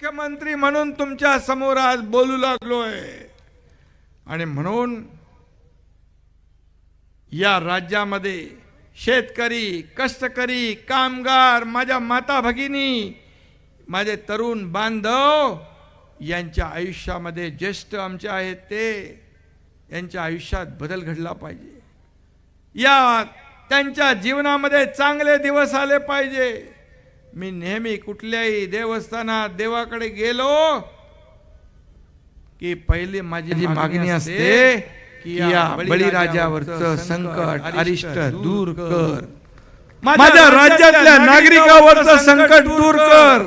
मुख्यमंत्री म्हणून तुमच्या समोर आज बोलू लागलोय आणि म्हणून या राज्यामध्ये शेतकरी, कष्टकरी, कामगार, माझ्या माता भगिनी, माझे तरुण बांधव यांच्या आयुष्यामध्ये ज्येष्ठ आमचे आहेत ते यांच्या आयुष्यात बदल घडला पाहिजे। या त्यांच्या जीवनामध्ये चांगले दिवस आले पाहिजे। मी नेहमी कुठल्याही देवस्थानात देवाकडे गेलो की पहिली माझी मागणी असते की या बळीराजावरचं संकट अरिष्ट दूर कर, माझ्या राज्यातल्या नागरिकांवरचं संकट दूर कर,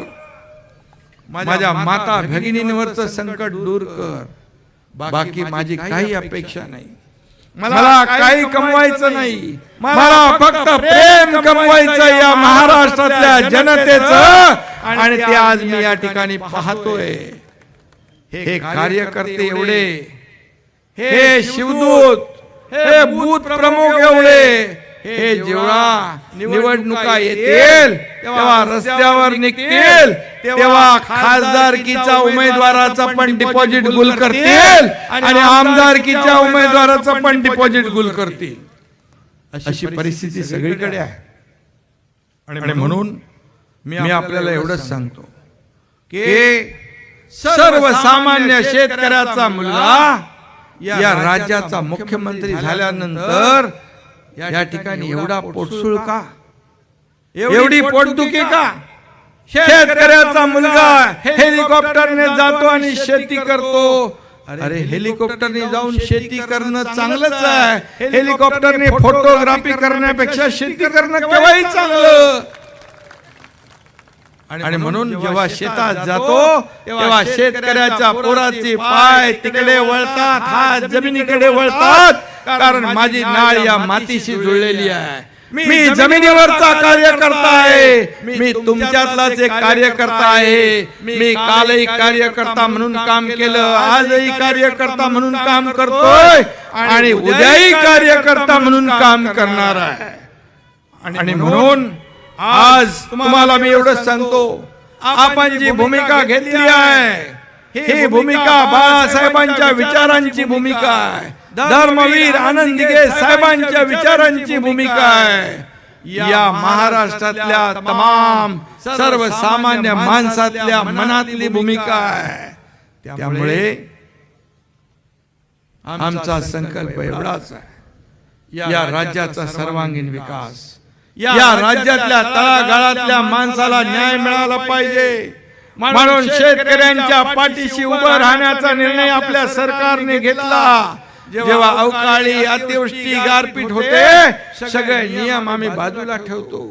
माझ्या माता भगिनींवरचं संकट दूर कर। बाकी माझी काही अपेक्षा नाही, मला काही कमवायचं नाही, मला फक्त प्रेम कमवायचं या महाराष्ट्रातल्या जनतेचं। आणि ते आज मी या ठिकाणी पाहतोय, हे कार्यकर्ते एवढे, हे शिवदूत, हे बूथ प्रमुख एवढे, हे जेव्हा निवडणुका येतील तेव्हा रस्त्यावर निघतील तेव्हा खासदारकीच्या उमेदवाराचा पण डिपॉझिट गुल करतील आणि आमदारकीच्या उमेदवाराचा पण डिपॉझिट गुल करतील। अशी परिस्थिती सगळीकडे आहे। आणि म्हणून मी आपल्याला एवढंच सांगतो की सर्वसामान्य शेतकऱ्याचा मुलगा या राज्याचा मुख्यमंत्री झाल्यानंतर या ठिकाणी एवढा पोटसूळ का, एवढी पोटदुखी का? शेतकऱ्याचा मुलगा हेलिकॉप्टरने जातो आणि शेती करतो। अरे हेलिकॉप्टरने जाऊन शेती करणं चांगलंच आहे, हेलिकॉप्टरने फोटोग्राफी करण्यापेक्षा शेती करणं केव्हाही चांगलं। आणि म्हणून जेव्हा शेतात जातो तेव्हा शेतकऱ्याच्या पोराचे पाय तिकडे वळतात, हात जमिनीकडे वळतात, कारण माझी नाळ या मातीशी जुळलेली आहे। मी जमिनीवरचा कार्यकर्ता आहे, मी तुमच्यातलाच एक कार्यकर्ता आहे। मी कालही कार्यकर्ता म्हणून काम केलं, आजही कार्यकर्ता म्हणून काम करतोय आणि उद्याही कार्यकर्ता म्हणून काम करणार आहे। आणि म्हणून आज तुम्हाला मी एवढंच सांगतो, आपण जी भूमिका घेतली आहे ही भूमिका बाळासाहेबांच्या विचारांची भूमिका आहे, धर्मवीर आनंद दिघे साहेबांच्या विचारांची भूमिका आहे। या महाराष्ट्रातल्या तमाम सर्वसामान्य माणसातल्या मनातली भूमिका आहे। त्यामुळे आमचा संकल्प एवढाच आहे, या राज्याचा सर्वांगीण विकास, या राज्यातल्या तळागाळातल्या माणसाला न्याय मिळाला पाहिजे। म्हणून शेतकऱ्यांच्या पाठीशी उभं राहण्याचा निर्णय आपल्या सरकारने घेतला। जेव्हा अवकाळी अतिवृष्टी गारपीट होते सगळे नियम आम्ही बाजूला ठेवतो,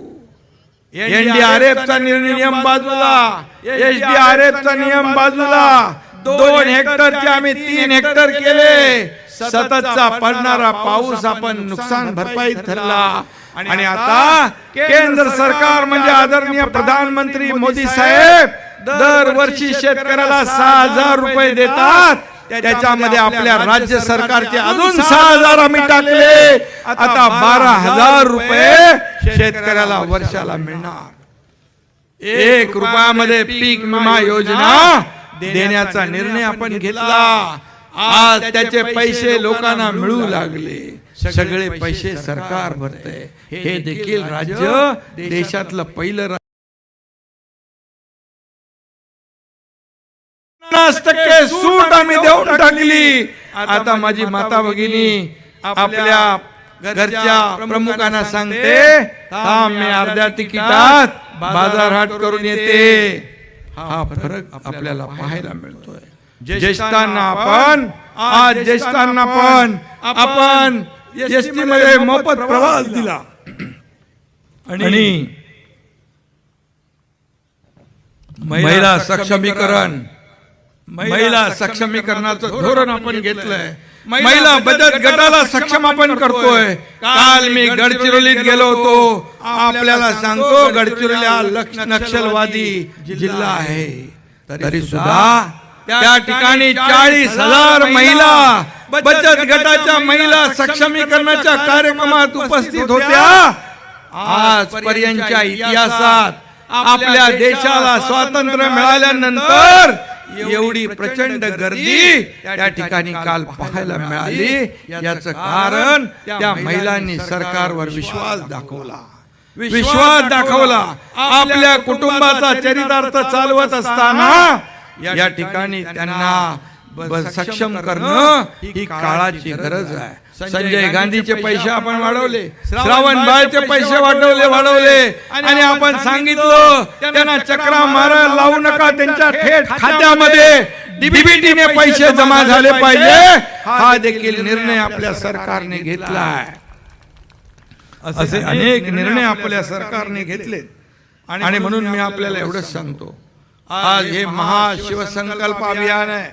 एनडीआरएफचा नियम बाजूला, एसडीआरएफचा नियम बाजूला, 2 हेक्टरचे आम्ही 3 हेक्टर केले। सततचा पडणारा पाऊस आपण नुकसान भरपाई ठरला आणि आता केंद्र सरकार म्हणजे आदरणीय प्रधानमंत्री मोदी साहेब दरवर्षी शेतकऱ्याला 6,000 रुपये देतात। त्याच्यामध्ये आपल्या राज्य सरकारचे अजून 6,000 आम्ही टाकले, आता 12,000 रुपये शेतकऱ्याला वर्षाला मिळणार। 1 रुपयामध्ये पीक विमा योजना देण्याचा निर्णय आपण घेतला। आज त्याचे पैसे लोकांना मिळू लागले, सगळे पैसे सरकार भरते। हे देखील राज्य देशातलं पहिलं 50% सूट आम्ही देऊन टाकली। आता माझी माता भगिनी आपल्या घरच्या प्रमुखांना सांगते, मी अर्ध्या तिकिटात बाजारहाट करून येते। हा फरक आपल्याला पाहायला मिळतोय। ज्येष्ठांना आपण एसटी मध्ये मोफत प्रवास दिला आणि महिला सक्षमीकरणाचं धोरण आपण घेतलंय। महिला बचत गटाला सक्षम आपण करतोय। काल मी गडचिरोलीत गेलो होतो, आपल्याला सांगतो गडचिरोली हा नक्षलवादी जिल्हा आहे, तरी सुद्धा त्या ठिकाणी 40,000 महिला बचत गटाच्या महिला सक्षमीकरणाच्या कार्यक्रमात उपस्थित होत्या। आजपर्यंतच्या इतिहासात आपल्या देशाला स्वातंत्र्य मिळाल्यानंतर एवढी प्रचंड गर्दी त्या ठिकाणी काल पाहायला मिळाली, याचं कारण त्या महिलांनी सरकारवर विश्वास दाखवला. आपल्या कुटुंबाचा चरितार्थ चालवत असताना या ठिकाणी त्यांना सक्षम करणं ही काळाची गरज आहे. संजय गांधीचे पैसे आपण वाढवले, श्रावण बाळचे पैसे वाढवले आणि आपण सांगितलं त्यांना चक्रा मारायला लावू नका, त्यांच्या थेट खात्यामध्ये डीबीटीने पैसे जमा झाले पाहिजे. हा देखील निर्णय आपल्या सरकारने घेतला आहे. असे अनेक निर्णय आपल्या सरकारने घेतले आणि म्हणून मी आपल्याला एवढंच सांगतो, आज हे महाशिवसंकल्प अभियान आहे.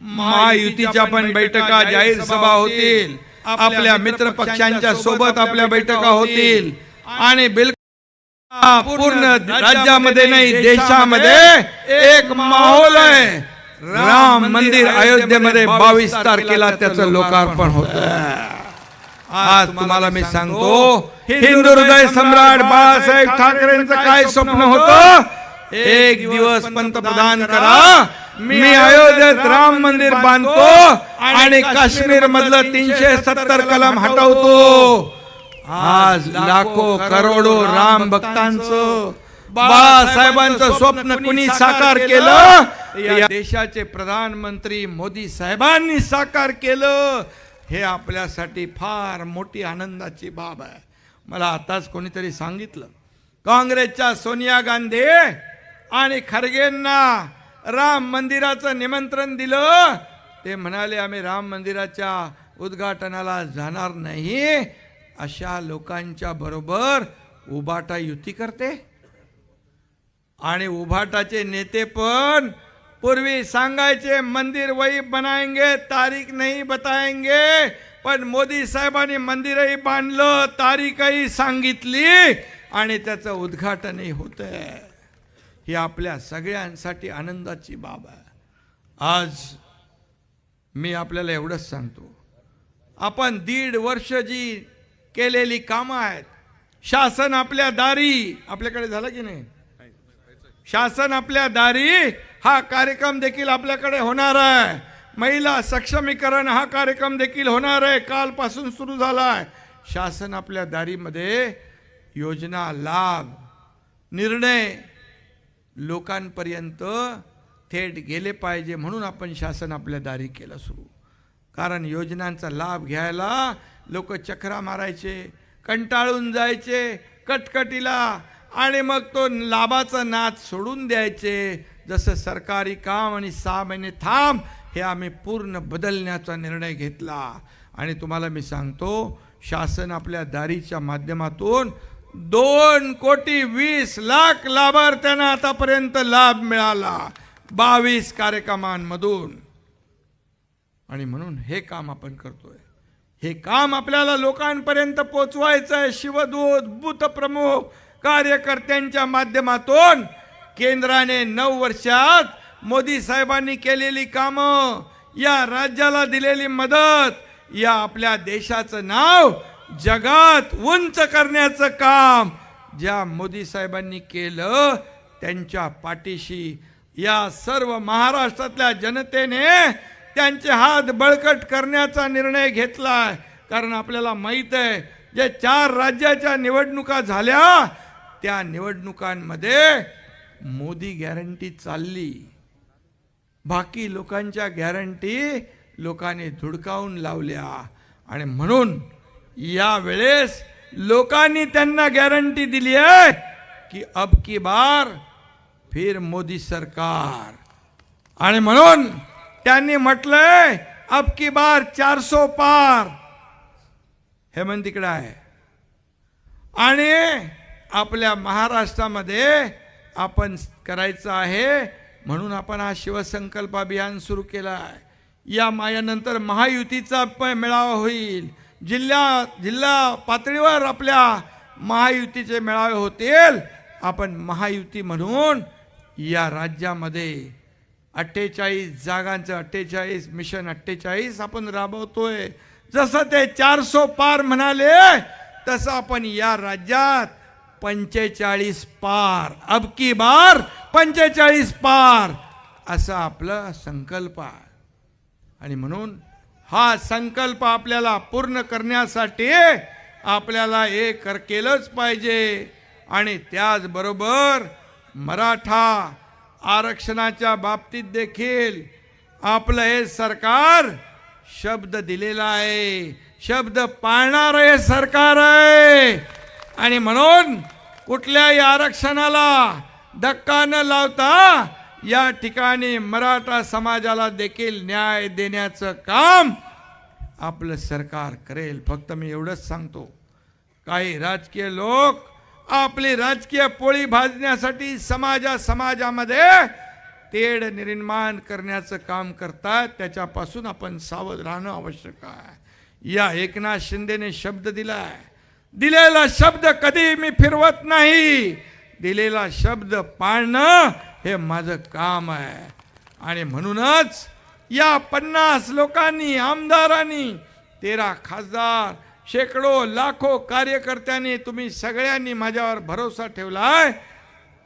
महायुतीच्या पण बैठका, जाहीर सभा होतील, आपल्या मित्र पक्षांच्या सोबत आपल्या बैठका होतील आणि बिलकुल पूर्ण राज्यामध्ये नाही देशामध्ये एक माहोल आहे. राम मंदिर अयोध्येमध्ये 22 तारखेला त्याचं लोकार्पण होत आहे. आज तुम्हाला मी सांगतो, हिंदू हृदय सम्राट बाळासाहेब ठाकरेंचं काय स्वप्न होतं, एक दिवस पंतप्रधान करा, मी अयोध्येत राम मंदिर बांधतो आणि काश्मीर मधलं 370 कलम हटवतो. आज लाखो करोडो राम भक्तांचं, बाळासाहेबांचं स्वप्न कुणी साकार केलं, या देशाचे प्रधानमंत्री मोदी साहेबांनी साकार केलं. हे आपल्यासाठी फार मोठी आनंदाची बाब आहे. मला आताच कोणीतरी सांगितलं, काँग्रेसच्या सोनिया गांधी आणि खरगेंना राम मंदिराचं निमंत्रण दिलं, ते म्हणाले आम्ही राम मंदिराच्या उद्घाटनाला जाणार नाही. अशा लोकांच्या बरोबर उभाटा युती करते. आणि उभाटाचे नेते पण पूर्वी सांगायचे मंदिर वही बनाएंगे, तारीख नहीं बताएंगे, पण मोदी साहेबांनी मंदिरही बांधलं, तारीखही सांगितली आणि त्याचं उद्घाटनही होतंय. ही आपल्या सगळ्यांसाठी आनंदाची बाब आहे. आज मी आपल्याला एवढंच सांगतो, आपण 1.5 वर्ष जी केलेली कामं आहेत, शासन आपल्या दारी, आपल्याकडे झालं की नाही, शासन आपल्या दारी हा कार्यक्रम देखील आपल्याकडे होणार आहे. महिला सक्षमीकरण हा कार्यक्रम देखील होणार आहे, कालपासून सुरू झाला आहे. शासन आपल्या दारीमध्ये योजना, लाभ, निर्णय लोकांपर्यंत थेट गेले पाहिजे म्हणून आपण शासन आपल्या दारी केलं सुरू. कारण योजनांचा लाभ घ्यायला लोक चक्रा मारायचे, कंटाळून जायचे कटकटीला आणि मग तो लाभाचा नाद सोडून द्यायचे. जसं सरकारी काम आणि 6 महिने थांब, हे आम्ही पूर्ण बदलण्याचा निर्णय घेतला. आणि तुम्हाला मी सांगतो, शासन आपल्या दारीच्या माध्यमातून 2,20,00,000 लाभार्थ्यांना आतापर्यंत लाभ मिळाला 22 कार्यक्रमांमधून. आणि म्हणून हे काम आपण करतोय. हे काम आपल्याला लोकांपर्यंत पोचवायचं आहे. शिवदूत, बूथ प्रमुख, कार्यकर्त्यांच्या माध्यमातून केंद्राने 9 वर्षात मोदी साहेबांनी केलेली कामं, या राज्याला दिलेली मदत, या आपल्या देशाचं नाव जगात उंच करण्याचं काम ज्या मोदी साहेबांनी केलं, त्यांच्या पाठीशी या सर्व महाराष्ट्रातल्या जनतेने त्यांचे हात बळकट करण्याचा निर्णय घेतला. कारण आपल्याला माहित आहे, जे 4 राज्याच्या निवडणुका झाल्या, त्या निवडणुकांमध्ये मोदी गॅरंटी चालली, बाकी लोकांच्या गॅरंटी लोकांनी धुडकावून लावल्या. आणि म्हणून या वेळेस लोकांनी त्यांना गॅरंटी दिली आहे की अब की बार फिर मोदी सरकार. आणि म्हणून त्यांनी म्हटलंय अब की बार 400 पार. हेमंत तिकडे आहे. आणि आपल्या महाराष्ट्रामध्ये आपण करायचं आहे म्हणून आपण हा शिवसंकल्प अभियान सुरू केला आहे. या मायानंतर महायुतीचा मेळावा होईल. जिल्हा पातळीवर आपल्या महायुतीचे मेळावे होतील. आपण महायुती म्हणून या राज्यामध्ये 48 जागांचं 48 मिशन 48 आपण राबवतोय. जसं ते 400 पार म्हणाले, तसं आपण या राज्यात 45 पार, अब की बार 45 पार असा आपला संकल्प आहे. आणि म्हणून हा संकल्प आपल्याला पूर्ण करण्यासाठी आपल्याला हे केलंच पाहिजे. आणि त्याचबरोबर मराठा आरक्षणाच्या बाबतीत देखील आपलं हे सरकार शब्द दिलेला आहे, शब्द पाळणार हे सरकार आहे. आणि म्हणून कुठल्याही आरक्षणाला धक्का न लावता या ठिकाणी मराठा समाजाला देखील न्याय देण्याचं काम आपलं सरकार करेल. फक्त मी एवढंच सांगतो, काही राजकीय लोक आपली राजकीय पोळी भाजण्यासाठी समाजामध्ये तेढ निर्माण करण्याचं काम करतात. त्याच्यापासून आपण सावध राहणं आवश्यक आहे. या एकनाथ शिंदेने शब्द दिलाय, दिलेला शब्द कधी मी फिरवत नाही. दिलेला शब्द पाळणं हे माझं काम आहे. आणि म्हणूनच या 50 लोकांनी, आमदारांनी, 13 खासदार, शेकडो लाखो कार्यकर्त्यांनी, तुम्ही सगळ्यांनी माझ्यावर भरोसा ठेवलाय.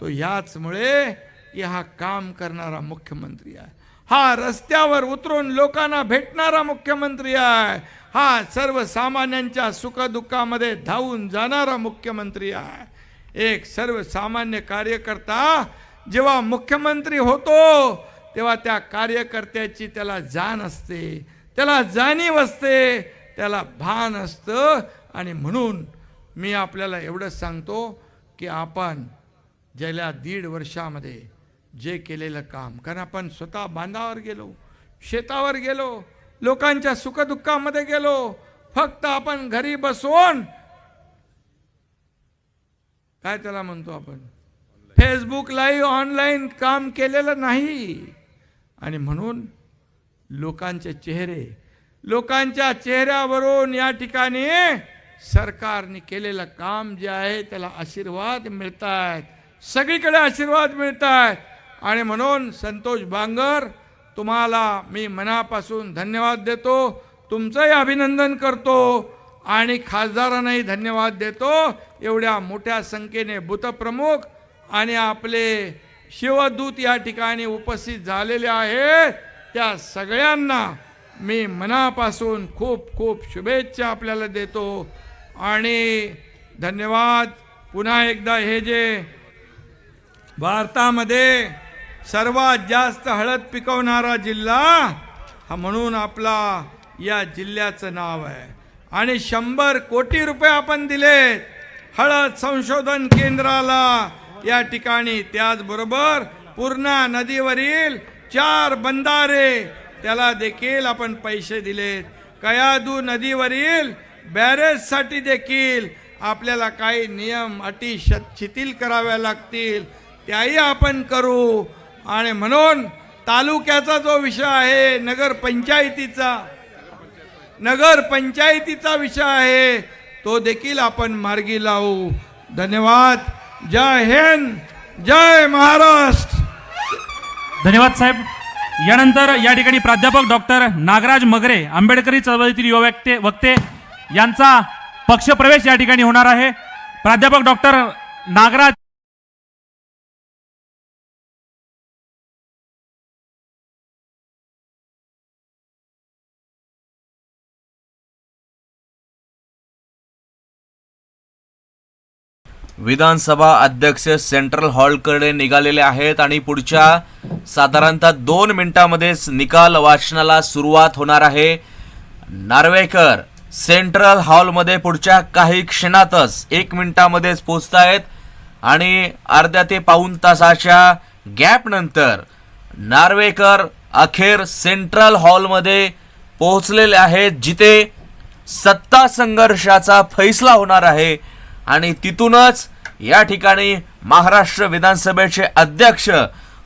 तो याचमुळे की हा काम करणारा मुख्यमंत्री आहे, हा रस्त्यावर उतरून लोकांना भेटणारा मुख्यमंत्री आहे, हा सर्वसामान्यांच्या सुखदुःखामध्ये धावून जाणारा मुख्यमंत्री आहे. एक सर्वसामान्य कार्यकर्ता जेव्हा मुख्यमंत्री होतो तेव्हा त्या कार्यकर्त्याची त्याला जाण असते, त्याला जाणीव असते, त्याला भान असतं. आणि म्हणून मी आपल्याला एवढंच सांगतो की आपण गेल्या 1.5 वर्षामध्ये जे केलेलं काम, कारण आपण स्वतः बांधावर गेलो, शेतावर गेलो, लोकांच्या सुखदुःखामध्ये गेलो. फक्त आपण घरी बसून काय त्याला म्हणतो आपण फेसबुक लाईव्ह ऑनलाईन काम केलेलं नाही. आणि म्हणून लोकांच्या चेहऱ्यावरून या ठिकाणी सरकारने केलेलं काम जे आहे त्याला आशीर्वाद मिळतात, सगळीकडे आशीर्वाद मिळतात. आणि म्हणून संतोष बांगर, तुम्हाला मी मनापासून धन्यवाद देतो, तुमचंही अभिनंदन करतो आणि खासदारांनाही धन्यवाद देतो. एवढ्या मोठ्या संख्येने बूथप्रमुख आणि आपले शिवदूत या ठिकाणी उपस्थित झालेले आहेत. त्या सगळ्यांना मी मनापासून खूप खूप शुभेच्छा आपल्याला देतो आणि धन्यवाद. पुन्हा एकदा हे जे भारतामध्ये सर्वात जास्त हळद पिकवणारा जिल्हा हा म्हणून आपला या जिल्ह्याचं नाव आहे. आणि 100 कोटी रुपये आपण दिलेत हळद संशोधन केंद्राला या ठिकाणी. त्याचबरोबर पूर्णा नदीवरील 4 बंधारे त्याला देखील आपण पैसे दिलेत. कयाधू नदीवरील बॅरेजसाठी देखील आपल्याला काही नियम अटी शिथिल कराव्या लागतील, त्याही आपण करू. आणि म्हणून तालुक्याचा जो विषय आहे, नगरपंचायतीचा विषय आहे, तो देखील आपण मार्गी लावू. धन्यवाद. जय हिंद, जय महाराष्ट्र. धन्यवाद साहेब. यानंतर या ठिकाणी प्राध्यापक डॉक्टर नागराज मगरे, आंबेडकरी चळवळीतील युवा वक्ते यांचा पक्षप्रवेश या ठिकाणी होणार आहे. प्राध्यापक डॉक्टर नागराज विधानसभा अध्यक्ष सेंट्रल हॉलकडे निघालेले आहेत आणि पुढच्या साधारणतः 2 मिनिटांमध्येच निकाल वाचनाला सुरुवात होणार आहे. नार्वेकर सेंट्रल हॉलमध्ये पुढच्या काही क्षणातच 1 मिनिटामध्येच पोहोचतायत आणि अर्ध्या ते पाऊण तासाच्या गॅप नंतर नार्वेकर अखेर सेंट्रल हॉलमध्ये पोहोचलेले आहेत, जिथे सत्ता संघर्षाचा फैसला होणार आहे. आणि तिथूनच या ठिकाणी महाराष्ट्र विधानसभेचे अध्यक्ष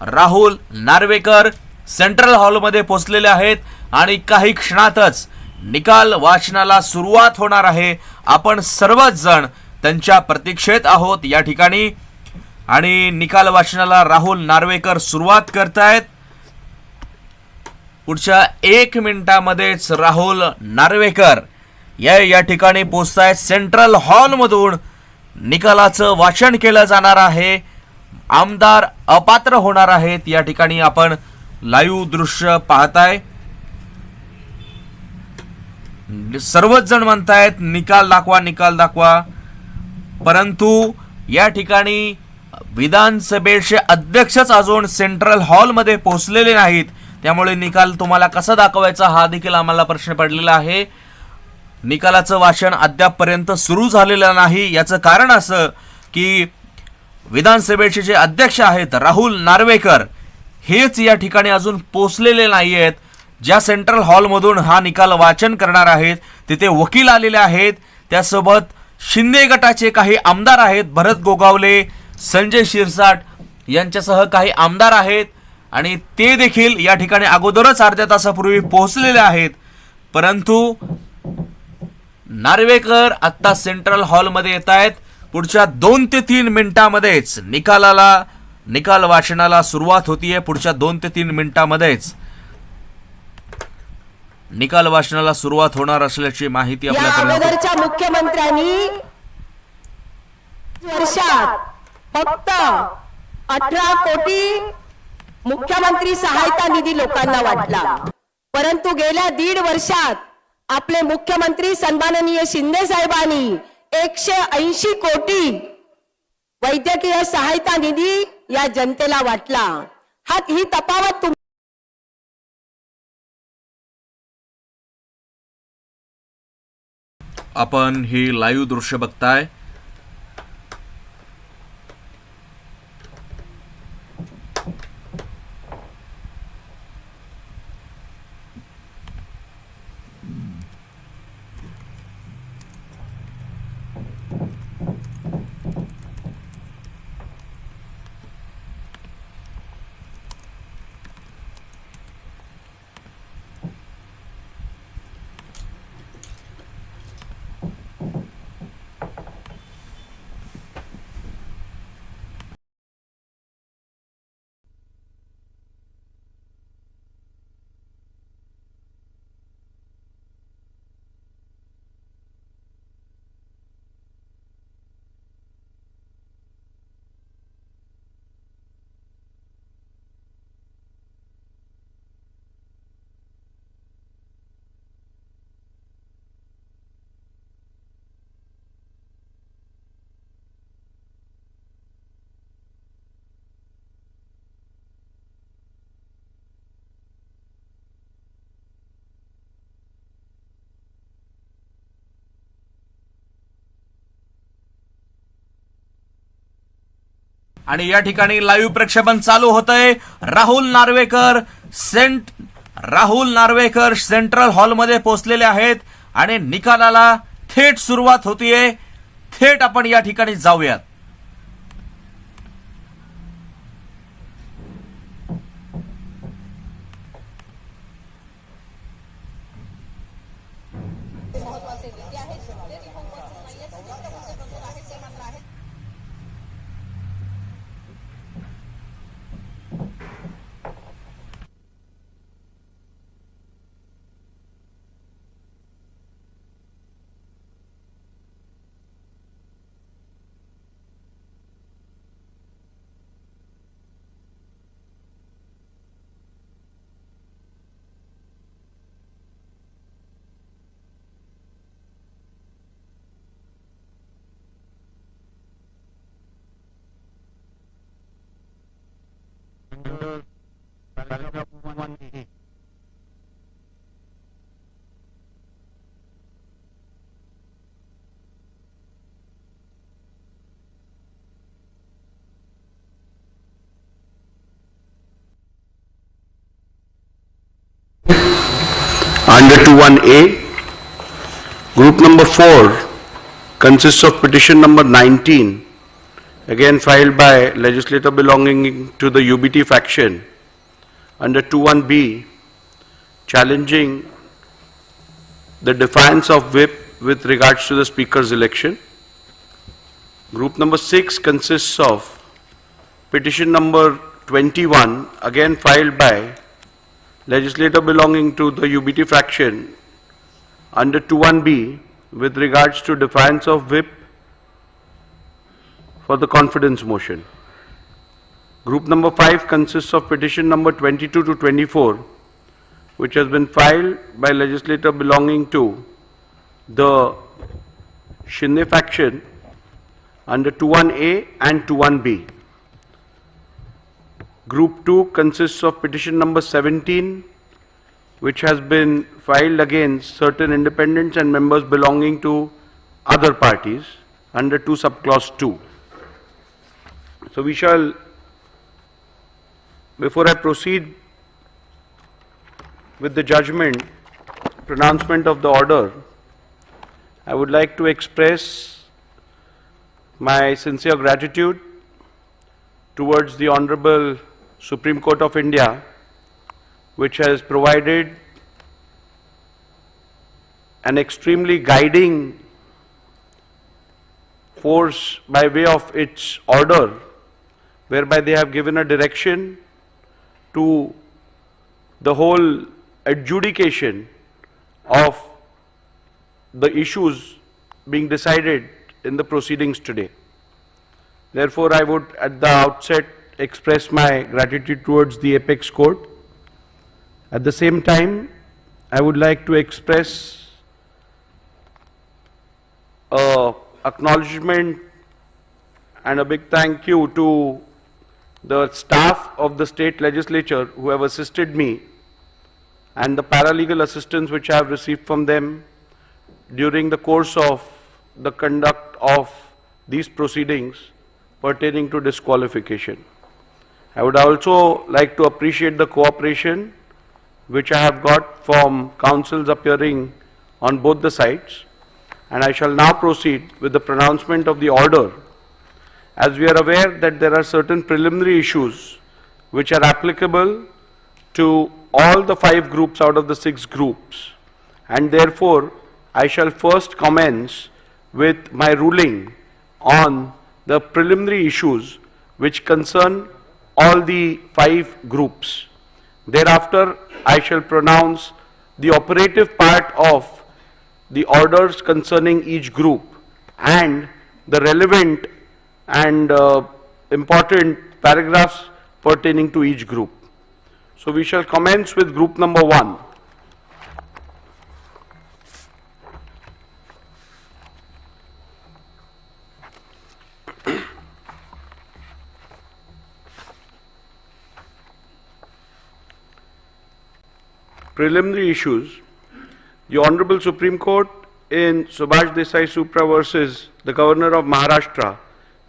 राहुल नार्वेकर सेंट्रल हॉलमध्ये पोहोचलेले आहेत आणि काही क्षणातच निकाल वाचनाला सुरुवात होणार आहे. आपण सर्वच जण त्यांच्या प्रतीक्षेत आहोत या ठिकाणी आणि निकाल वाचनाला राहुल नार्वेकर सुरुवात करतायत. पुढच्या 1 मिनिटामध्येच राहुल नार्वेकर या ठिकाणी पोहोचतायत सेंट्रल हॉलमधून. निकालाचं वाचन केलं जाणार आहे. आमदार अपात्र होणार आहेत. या ठिकाणी आपण लाईव्ह दृश्य पाहताय. सर्वच जण म्हणतायत निकाल दाखवा, निकाल दाखवा. परंतु या ठिकाणी विधानसभेचे अध्यक्षच अजून सेंट्रल हॉलमध्ये पोहोचलेले नाहीत. त्यामुळे निकाल तुम्हाला कसा दाखवायचा हा देखील आम्हाला प्रश्न पडलेला आहे. निकालाचं वाचन अद्यापपर्यंत सुरू झालेलं नाही. याचं कारण असं की विधानसभेचे जे अध्यक्ष आहेत राहुल नार्वेकर हेच या ठिकाणी अजून पोहोचलेले नाही आहेत. ज्या सेंट्रल हॉलमधून हा निकाल वाचन करणार आहेत तिथे वकील आलेले आहेत. त्यासोबत शिंदे गटाचे काही आमदार आहेत, भरत गोगावले, संजय शिरसाट यांच्यासह काही आमदार आहेत आणि ते देखील या ठिकाणी अगोदरच अर्ध्या तासापूर्वी पोहोचलेले आहेत. परंतु नार्वेकर आता सेंट्रल हॉलमध्ये येत आहेत. पुढच्या 2 ते 3 मिनिटांमध्येच निकाल वाचनाला सुरुवात होतीये. पुढच्या 2 ते 3 मिनिटांमध्येच निकाल वाचनाला सुरुवात होणार असल्याची माहिती अगोदरच्या मुख्यमंत्र्यांनी वर्षात फक्त 18 कोटी मुख्यमंत्री सहायता निधी लोकांना वाटला. परंतु गेल्या 1.5 वर्षात आपले मुख्यमंत्री सन्माननीय शिंदे साहेबांनी 180 कोटी वैद्यकीय सहायता निधी या जनतेला वाटला. ही तफावत आपण ही लाईव्ह दृश्य बघताय. आणि या ठिकाणी लाईव्ह प्रक्षेपण चालू होतंय. राहुल नार्वेकर सेंट्रल हॉलमध्ये पोहोचलेले आहेत आणि निकालाला थेट सुरुवात होतीये. थेट आपण या ठिकाणी जाऊयात. Under 21A, group number 4 consists of petition number 19, again filed by legislator belonging to the UBT faction. Under 21B, challenging the defiance of whip with regards to the speaker's election. Group number 6 consists of petition number 21, again filed by legislator belonging to the UBT faction under 21B with regards to defiance of whip for the confidence motion. Group number 5 consists of petition number 22 to 24, which has been filed by legislator belonging to the Shinde faction under 21A and 21B. Group 2 consists of petition number 17, which has been filed against certain independents and members belonging to other parties under 2 subclause 2. So we shall, before I proceed with the judgment, pronouncement of the order, I would like to express my sincere gratitude towards the Honorable Supreme Court of India, which has provided an extremely guiding force by way of its order, whereby they have given a direction to the whole adjudication of the issues being decided in the proceedings today. Therefore, I would at the outset express my gratitude towards the apex court. At the same time, I would like to express acknowledgement and a big thank you to the staff of the state legislature who have assisted me and the paralegal assistance which I have received from them during the course of the conduct of these proceedings pertaining to disqualification. I would also like to appreciate the cooperation which I have got from counsels appearing on both the sides, and I shall now proceed with the pronouncement of the order. As we are aware that there are certain preliminary issues which are applicable to all the 5 groups out of the 6 groups, and therefore I shall first commence with my ruling on the preliminary issues which concern all the 5 groups. Thereafter, I shall pronounce the operative part of the orders concerning each group and the relevant and important paragraphs pertaining to each group. So we shall commence with group number 1. Preliminary issues. The Honorable Supreme Court in Subhash Desai Supra versus the Governor of Maharashtra,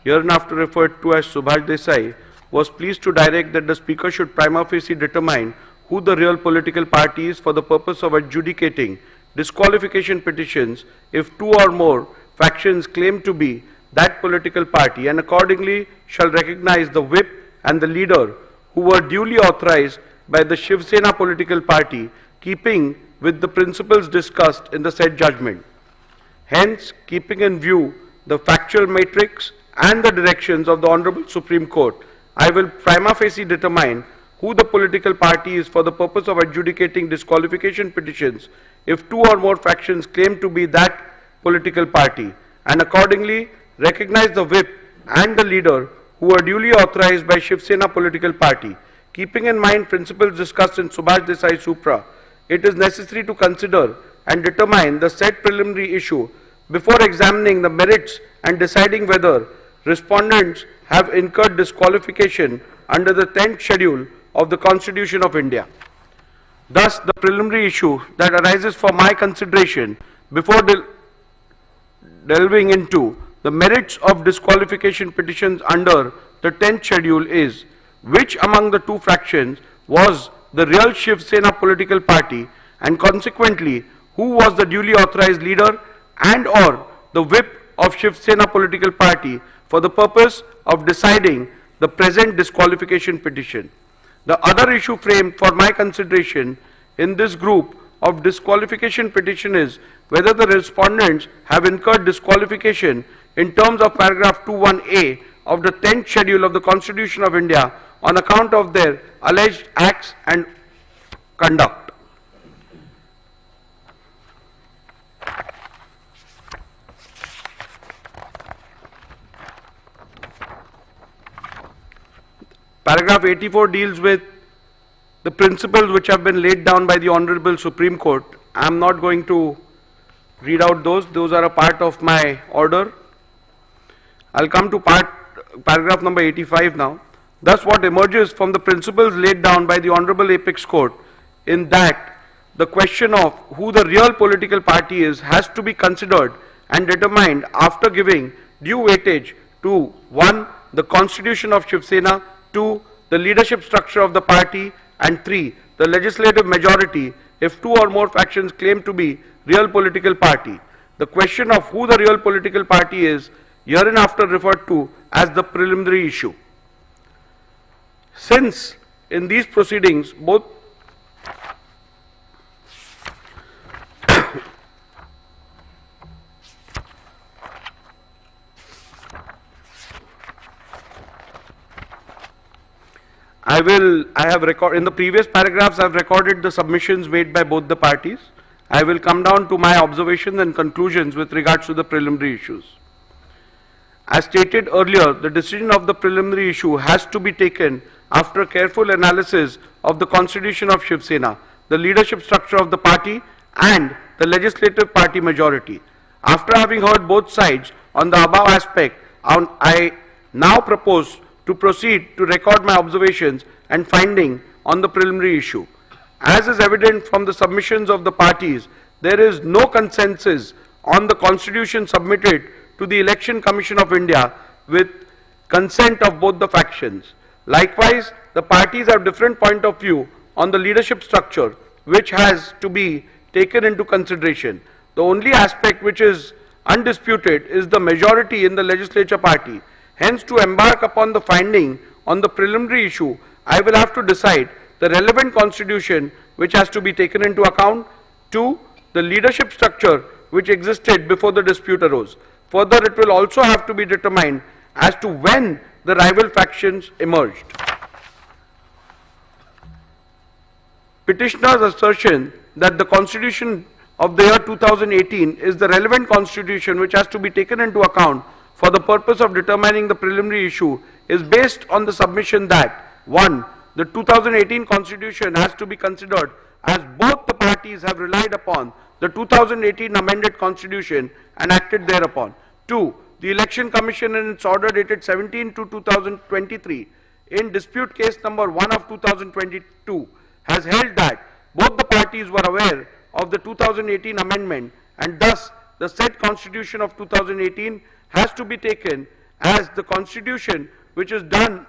hereinafter referred to as Subhash Desai, was pleased to direct that the Speaker should prima facie determine who the real political party is for the purpose of adjudicating disqualification petitions if 2 or more factions claim to be that political party, and accordingly shall recognize the whip and the leader who were duly authorized by the Shivsena political party, keeping with the principles discussed in the said judgment. Hence, keeping in view the factual matrix and the directions of the Honorable Supreme Court, I will prima facie determine who the political party is for the purpose of adjudicating disqualification petitions if 2 or more factions claim to be that political party, and accordingly recognize the whip and the leader who are duly authorized by Shivsena political party. Keeping in mind principles discussed in Subhash Desai Supra, it is necessary to consider and determine the said preliminary issue before examining the merits and deciding whether respondents have incurred disqualification under the 10th schedule of the Constitution of India. Thus, the preliminary issue that arises for my consideration before delving into the merits of disqualification petitions under the 10th schedule is: which among the 2 fractions was the real Shiv Sena political party, and consequently who was the duly authorized leader and or the whip of Shiv Sena political party for the purpose of deciding the present disqualification petition. The other issue framed for my consideration in this group of disqualification petition is whether the respondents have incurred disqualification in terms of paragraph 21A of the 10th schedule of the Constitution of India on account of their alleged acts and conduct. paragraph 84 deals with the principles which have been laid down by the Honorable Supreme Court. I am not going to read out those are a part of my order. I'll come to paragraph number 85 now. Thus what emerges from the principles laid down by the Honorable Apex Court in that the question of who the real political party is has to be considered and determined after giving due weightage to 1. The constitution of Shivsena, 2. The leadership structure of the party, and 3. The legislative majority if two or more factions claim to be real political party. The question of who the real political party is hereinafter referred to as the preliminary issue. Since in these proceedings both in the previous paragraphs I have recorded the submissions made by both the parties. I will come down to my observations and conclusions with regards to the preliminary issues. As stated earlier, the decision of the preliminary issue has to be taken after careful analysis of the constitution of Shivsena, the leadership structure of the party and the legislative party majority. After having heard both sides on the above aspect, I now propose to proceed to record my observations and finding on the preliminary issue. As is evident from the submissions of the parties, there is no consensus on the constitution submitted to the Election Commission of India with consent of both the factions. Likewise, the parties have different point of view on the leadership structure which has to be taken into consideration. The only aspect which is undisputed is the majority in the legislature party. Hence, to embark upon the finding on the preliminary issue, I will have to decide the relevant constitution which has to be taken into account. 2. The leadership structure which existed before the dispute arose. Further, it will also have to be determined as to when the rival factions emerged. Petitioner's assertion that the constitution of the year 2018 is the relevant constitution which has to be taken into account for the purpose of determining the preliminary issue is based on the submission that 1. The 2018 constitution has to be considered as both the parties have relied upon the 2018 amended constitution and acted thereupon. 2. The Election Commission in its order dated 17/2/2023 in dispute case number 1 of 2022 has held that both the parties were aware of the 2018 amendment and thus the said constitution of 2018 has to be taken as the constitution which is done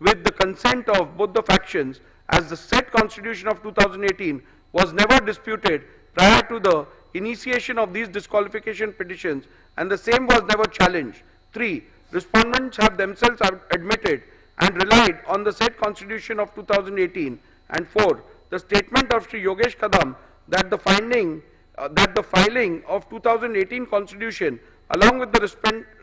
with the consent of both the factions, as the said constitution of 2018 was never disputed prior to the initiation of these disqualification petitions and the same was never challenged. 3. Respondents have themselves admitted and relied on the said constitution of 2018. And 4. The statement of Sri Yogesh Kadam that the filing of 2018 constitution along with the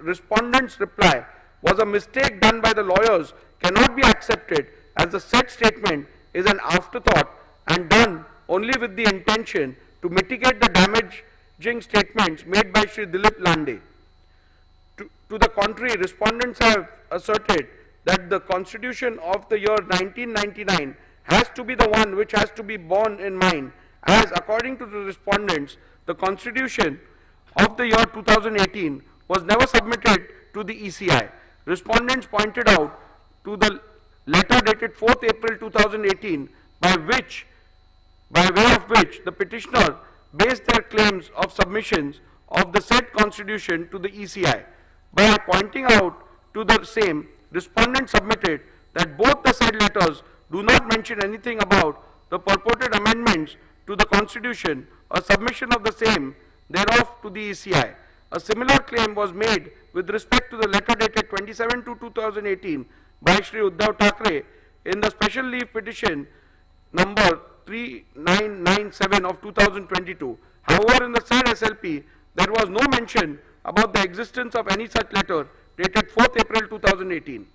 respondent's reply was a mistake done by the lawyers cannot be accepted, as the said statement is an afterthought and done only with the intention to mitigate the damaging statements made by Sri Dilip Lande. To the contrary, respondents have asserted that the constitution of the year 1999 has to be the one which has to be borne in mind, as according to the respondents, the constitution of the year 2018 was never submitted to the ECI. Respondents pointed out to the letter dated 4th April 2018 by way of which the petitioner based their claims of submissions of the said constitution to the ECI. By pointing out to the same, respondents submitted that both the said letters do not mention anything about the purported amendments to the constitution or submission of the same thereof to the ECI. A similar claim was made with respect to the letter dated 27/2/2018 by Shri Uddhav Thackeray in the special leave petition number 3997 of 2022. However, in the said SLP, there was no mention about the existence of any such letter dated 4th April 2018.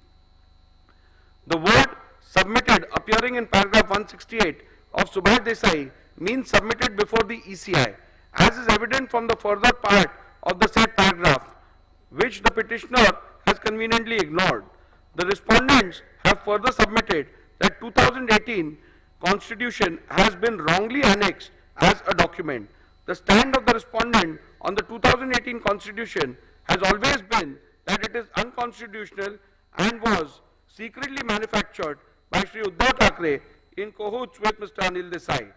The word submitted appearing in paragraph 168 of Subhash Desai means submitted before the ECI, as is evident from the further part of the said paragraph, which the petitioner has conveniently ignored. The respondents have further submitted that 2018 Constitution has been wrongly annexed as a document. The stand of the respondent on the 2018 Constitution has always been that it is unconstitutional and was secretly manufactured by Shri Uddhav Thackeray in cahoots with Mr. Anil Desai.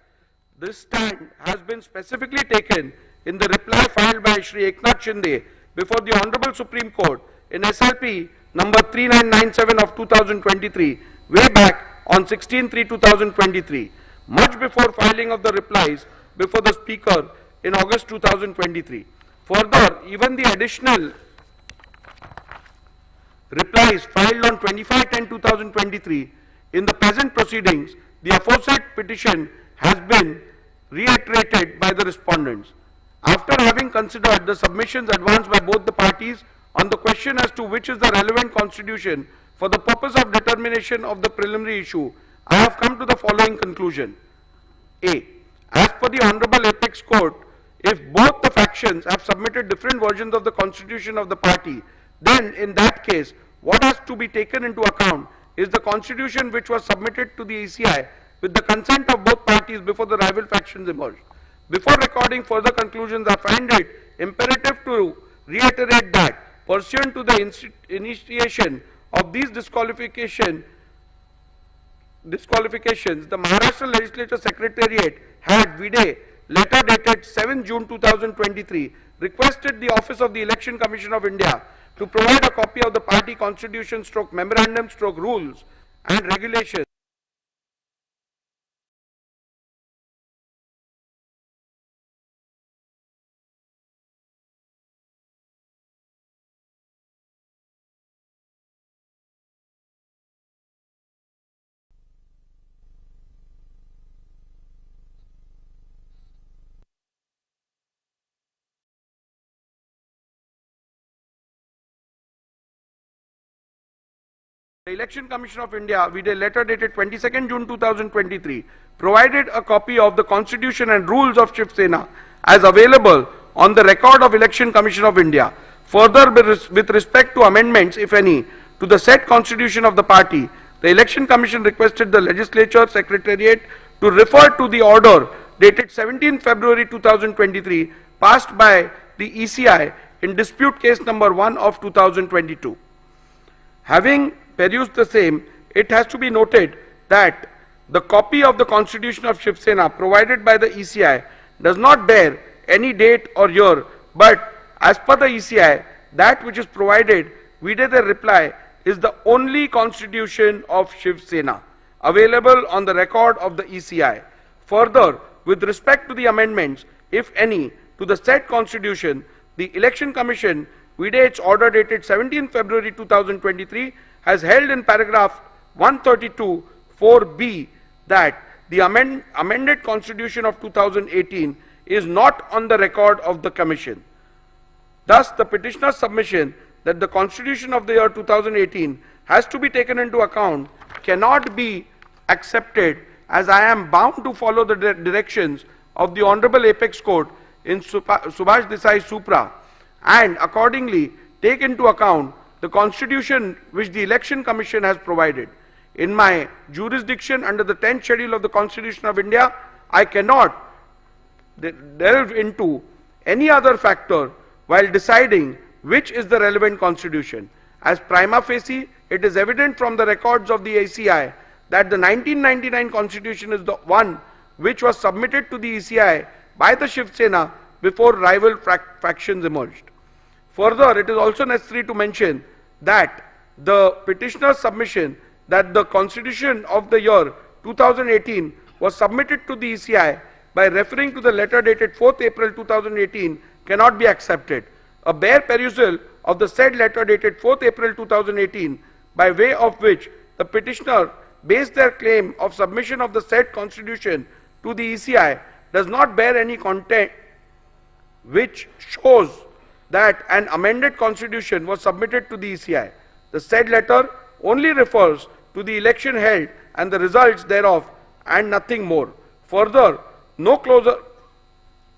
This stand has been specifically taken in the reply filed by Shri Eknath Shinde before the Honorable Supreme Court in SLP number 3997 of 2023, way back on 16/3/2023, much before filing of the replies before the Speaker in August 2023. Further, even the additional replies filed on 25/10/2023 in the present proceedings, the aforesaid petition has been reiterated by the respondents. After having considered the submissions advanced by both the parties on the question as to which is the relevant constitution for the purpose of determination of the preliminary issue, I have come to the following conclusion. A. As per the Honorable Apex Court, if both the factions have submitted different versions of the constitution of the party, then in that case, what has to be taken into account is the constitution which was submitted to the ECI with the consent of both parties before the rival factions emerged. Before recording further conclusions, I find it imperative to reiterate that pursuant to the initiation of these disqualifications, the Maharashtra Legislature Secretariat had vide letter dated 7 June 2023 requested the Office of the Election Commission of India to provide a copy of the party constitution / memorandum / rules and regulations The Election Commission of India, with a letter dated 22nd June 2023, provided a copy of the Constitution and rules of Shivsena as available on the record of Election Commission of India. Further, with respect to amendments, if any, to the said Constitution of the party, the Election Commission requested the Legislature Secretariat to refer to the order dated 17 February 2023, passed by the ECI in dispute case number 1 of 2022. Having perused the same, it has to be noted that the copy of the Constitution of Shivsena provided by the ECI does not bear any date or year, but as per the ECI, that which is provided vide the reply is the only Constitution of Shivsena available on the record of the ECI. Further, with respect to the amendments, if any, to the said Constitution, the Election Commission, vide its order dated 17 February 2023, has held in paragraph 132 4b that the amended Constitution of 2018 is not on the record of the Commission. Thus, the petitioner's submission that the Constitution of the year 2018 has to be taken into account cannot be accepted, as I am bound to follow the directions of the Honorable Apex Court in Subhash Desai Supra, and accordingly take into account the Constitution which the Election Commission has provided. In my jurisdiction under the 10th schedule of the Constitution of India, I cannot delve into any other factor while deciding which is the relevant Constitution. As prima facie, it is evident from the records of the ECI that the 1999 Constitution is the one which was submitted to the ECI by the Shivsena before rival factions emerged. Further, it is also necessary to mention that the petitioner's submission that the Constitution of the year 2018 was submitted to the ECI by referring to the letter dated 4th April 2018 cannot be accepted. A bare perusal of the said letter dated 4th April 2018, by way of which the petitioner based their claim of submission of the said Constitution to the ECI, does not bear any content which shows that an amended Constitution was submitted to the ECI. The said letter only refers to the election held and the results thereof, and nothing more. Further,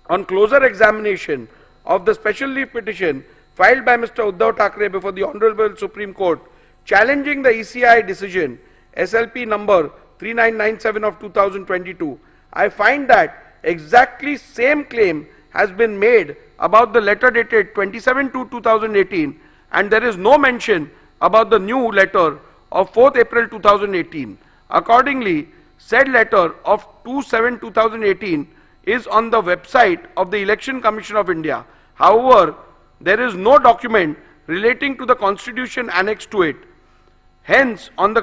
on closer examination of the special leave petition filed by Mr. Uddhav Thackeray before the Honorable Supreme Court, challenging the ECI decision, SLP number 3997 of 2022, I find that exactly same claim has been made about the letter dated 27/2/2018, and there is no mention about the new letter of 4th April 2018. Accordingly, said letter of 2/7/2018 is on the website of the Election Commission of India. However, there is no document relating to the constitution annexed to it. Hence, on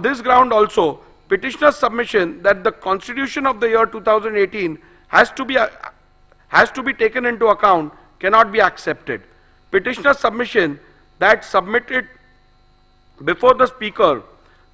this ground also, petitioner's submission that the constitution of the year 2018 has to be taken into account cannot be accepted. Petitioner's submission that submitted before the speaker,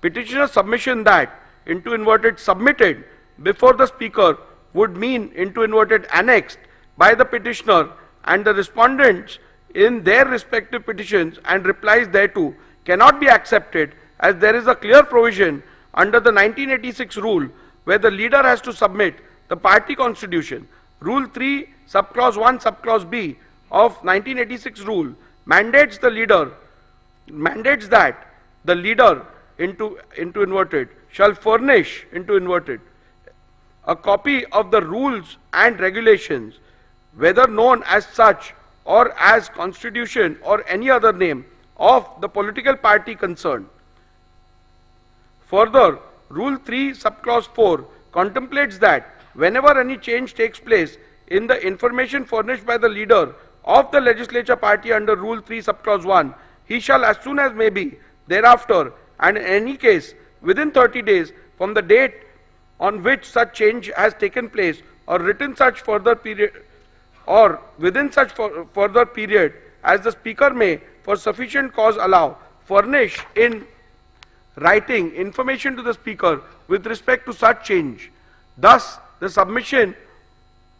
petitioner's submission that into inverted submitted before the speaker would mean into inverted annexed by the petitioner and the respondents in their respective petitions and replies thereto cannot be accepted, as there is a clear provision under the 1986 rule where the leader has to submit the party constitution. Rule 3 subclause 1 subclause B of 1986 rule mandates that the leader into inverted shall furnish into inverted a copy of the rules and regulations, whether known as such or as constitution or any other name, of the political party concerned. Further, Rule 3 subclause 4 contemplates that whenever any change takes place in the information furnished by the leader of the legislature party under Rule 3 subclause 1, he shall as soon as may be thereafter, and in any case within 30 days from the date on which such change has taken place, or written such further period, or within such further period as the speaker may for sufficient cause allow, furnish in writing information to the speaker with respect to such change. Thus, the submission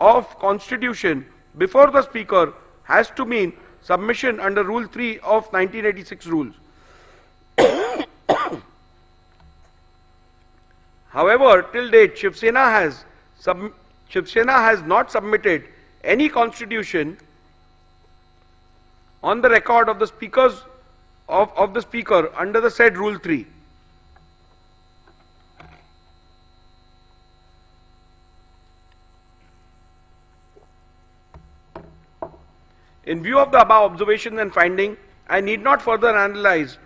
of constitution before the speaker has to mean submission under Rule 3 of 1986 rules. However, till date, Shivsena has not submitted any constitution on the record of the speakers of the speaker under the said Rule 3. In view of the above observations and finding, I need not further analyze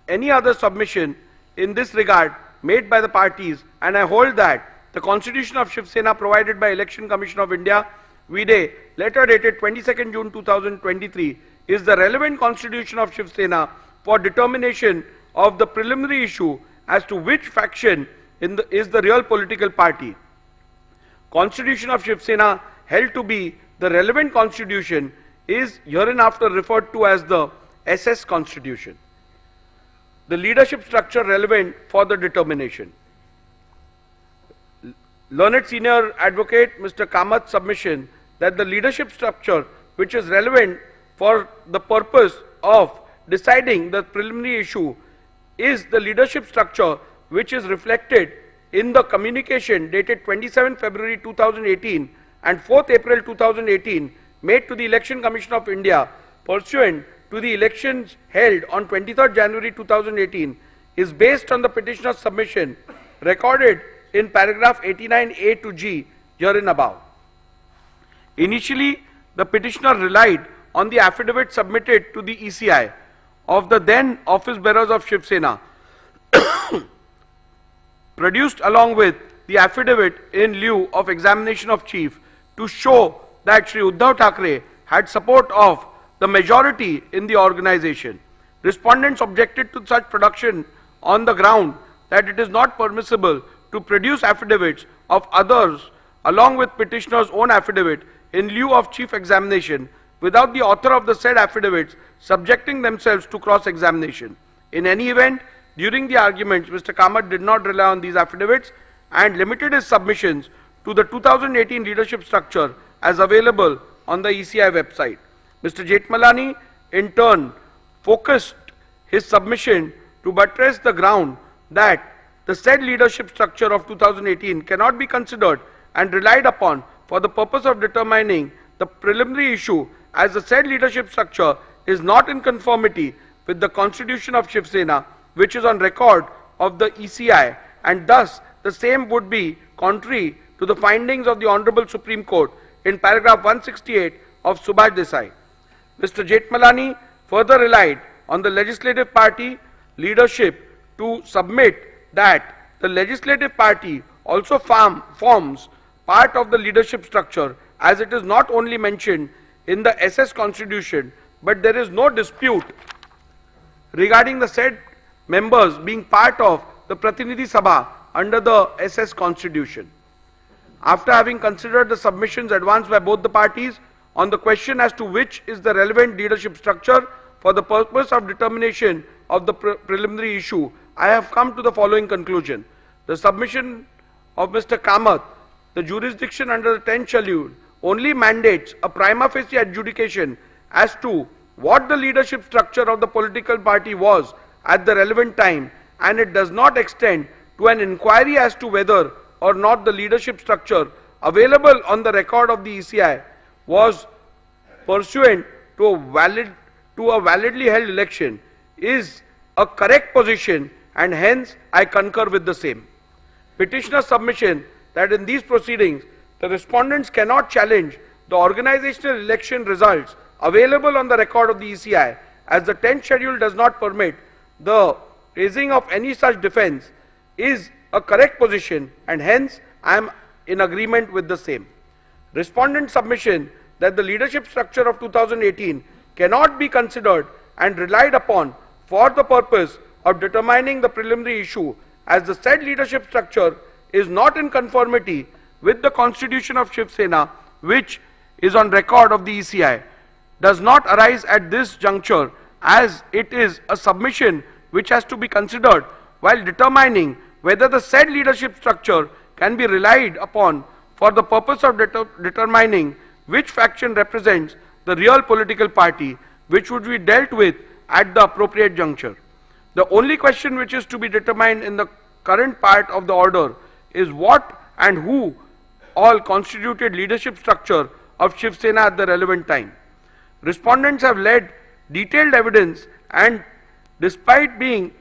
any other submission in this regard made by the parties, and I hold that the Constitution of Shivsena provided by Election Commission of India, vide letter dated 22nd June 2023, is the relevant Constitution of Shivsena for determination of the preliminary issue as to which faction is the real political party. Constitution of Shivsena held to be the relevant constitution is hereinafter referred to as the SS Constitution. The leadership structure relevant for the determination. Learned Senior Advocate Mr. Kamath's submission that the leadership structure which is relevant for the purpose of deciding the preliminary issue is the leadership structure which is reflected in the communication dated 27 February 2018 and 4th April 2018 made to the Election Commission of India pursuant to the elections held on 23rd January 2018 is based on the petitioner's submission recorded in paragraph 89A to G herein above. Initially, the petitioner relied on the affidavit submitted to the ECI of the then office bearers of Shivsena produced along with the affidavit in lieu of examination of chief to show that Shri Uddhav Thackeray had support of the majority in the organization. Respondents objected to such production on the ground that it is not permissible to produce affidavits of others along with petitioner's own affidavit in lieu of chief examination without the author of the said affidavits subjecting themselves to cross-examination. In any event, during the arguments, Mr. Kamath did not rely on these affidavits and limited his submissions to the 2018 leadership structure as available on the ECI website. Mr. Jetmalani, in turn, focused his submission to buttress the ground that the said leadership structure of 2018 cannot be considered and relied upon for the purpose of determining the preliminary issue, as the said leadership structure is not in conformity with the Constitution of Shivsena, which is on record of the ECI, and thus the same would be contrary to the findings of the Honorable Supreme Court in paragraph 168 of Subhash Desai. Mr. Jethmalani further relied on the legislative party leadership to submit that the legislative party also forms part of the leadership structure, as it is not only mentioned in the SS Constitution, but there is no dispute regarding the said members being part of the Pratinidhi Sabha under the SS Constitution. After having considered the submissions advanced by both the parties on the question as to which is the relevant leadership structure for the purpose of determination of the preliminary issue, I have come to the following conclusion. The submission of Mr. Kamath, the jurisdiction under the 10th schedule, only mandates a prima facie adjudication as to what the leadership structure of the political party was at the relevant time, and it does not extend to an inquiry as to whether or not the leadership structure available on the record of the ECI was pursuant to a validly held election is a correct position, and hence I concur with the same. Petitioner's submission that in these proceedings the respondents cannot challenge the organizational election results available on the record of the ECI, as the 10th schedule does not permit the raising of any such defense, is a correct position, and hence I am in agreement with the same. Respondent submission that the leadership structure of 2018 cannot be considered and relied upon for the purpose of determining the preliminary issue, as the said leadership structure is not in conformity with the constitution of Shivsena, which is on record of the ECI, does not arise at this juncture, as it is a submission which has to be considered while determining whether the said leadership structure can be relied upon for the purpose of determining which faction represents the real political party, which would be dealt with at the appropriate juncture. The only question which is to be determined in the current part of the order is what and who all constituted leadership structure of Shivsena at the relevant time. Respondents have led detailed evidence, and despite being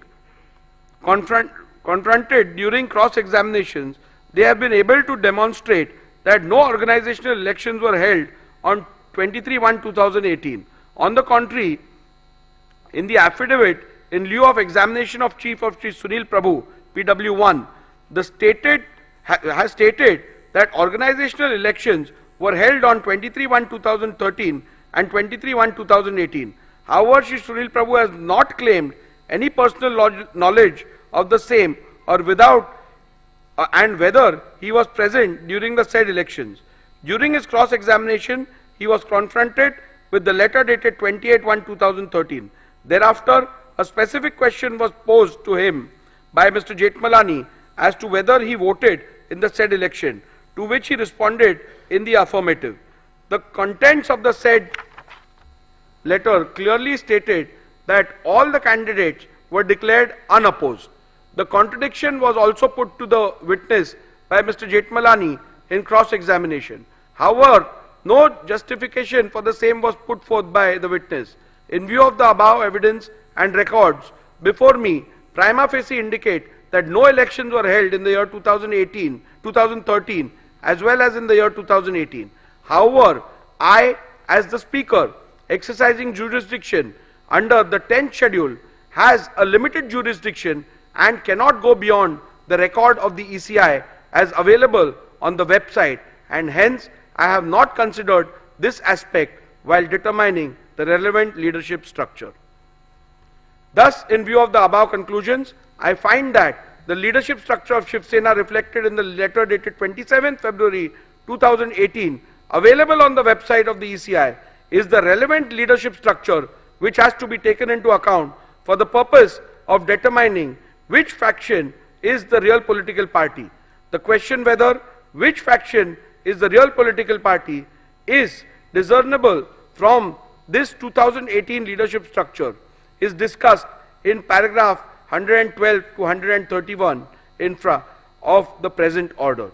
confronted during cross-examinations, they have been able to demonstrate that no organizational elections were held on 23/1/2018. On the contrary, in the affidavit in lieu of examination of Chief of Shri Sunil Prabhu, PW1, has stated that organizational elections were held on 23/1/2013 and 23/1/2018. However, Shri Sunil Prabhu has not claimed any personal knowledge of the same or and whether he was present during the said elections. During his cross-examination, he was confronted with the letter dated 28/1/2013. Thereafter, a specific question was posed to him by Mr. Jethmalani as to whether he voted in the said election, to which he responded in the affirmative. The contents of the said letter clearly stated that all the candidates were declared unopposed. The contradiction was also put to the witness by Mr. Jethmalani in cross-examination. However, no justification for the same was put forth by the witness. In view of the above evidence and records before me, prima facie indicate that no elections were held in the year 2013 as well as in the year 2018. However, I, as the Speaker, exercising jurisdiction under the 10th schedule, has a limited jurisdiction and cannot go beyond the record of the ECI as available on the website, and hence I have not considered this aspect while determining the relevant leadership structure. Thus, in view of the above conclusions, I find that the leadership structure of Shivsena reflected in the letter dated 27th February 2018 available on the website of the ECI is the relevant leadership structure which has to be taken into account for the purpose of determining which faction is the real political party. The question whether which faction is the real political party is discernible from this 2018 leadership structure is discussed in paragraph 112 to 131 infra of the present order.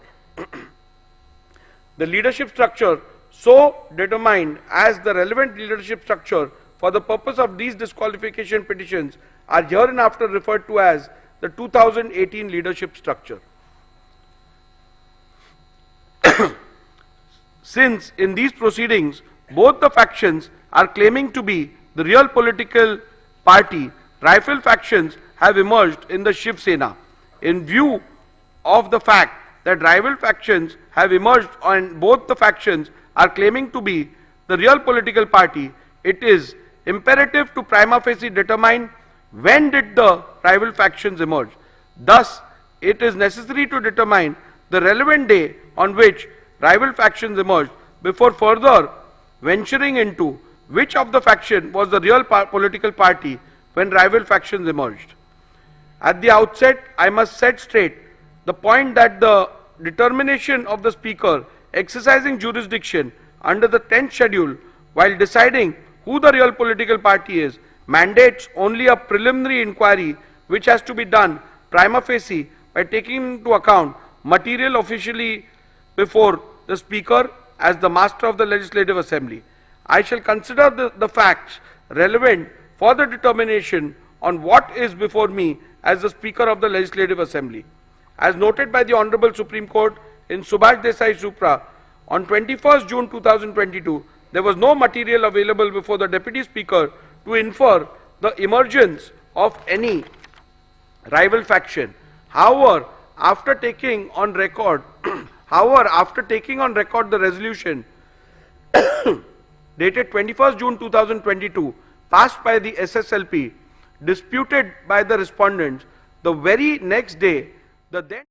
The leadership structure so determined as the relevant leadership structure for the purpose of these disqualification petitions are hereinafter referred to as the 2018 leadership structure. Since in these proceedings, both the factions are claiming to be the real political party, rival factions have emerged in the Shivsena. In view of the fact that rival factions have emerged and both the factions are claiming to be the real political party, it is imperative to prima facie determine when did the rival factions emerge. Thus, it is necessary to determine the relevant day on which rival factions emerged before further venturing into which of the faction was the real political party when rival factions emerged. At the outset, I must set straight the point that the determination of the Speaker exercising jurisdiction under the 10th schedule while deciding who the real political party is mandates only a preliminary inquiry which has to be done prima facie by taking into account material officially before the Speaker as the Master of the Legislative Assembly. I shall consider the facts relevant for the determination on what is before me as the Speaker of the Legislative Assembly. As noted by the Honorable Supreme Court in Subhash Desai Supra, on 21st June 2022, there was no material available before the Deputy Speaker to infer the emergence of any rival faction. However, after taking on record the resolution dated 21st June 2022 passed by the SSLP, disputed by the respondents, the very next day, the then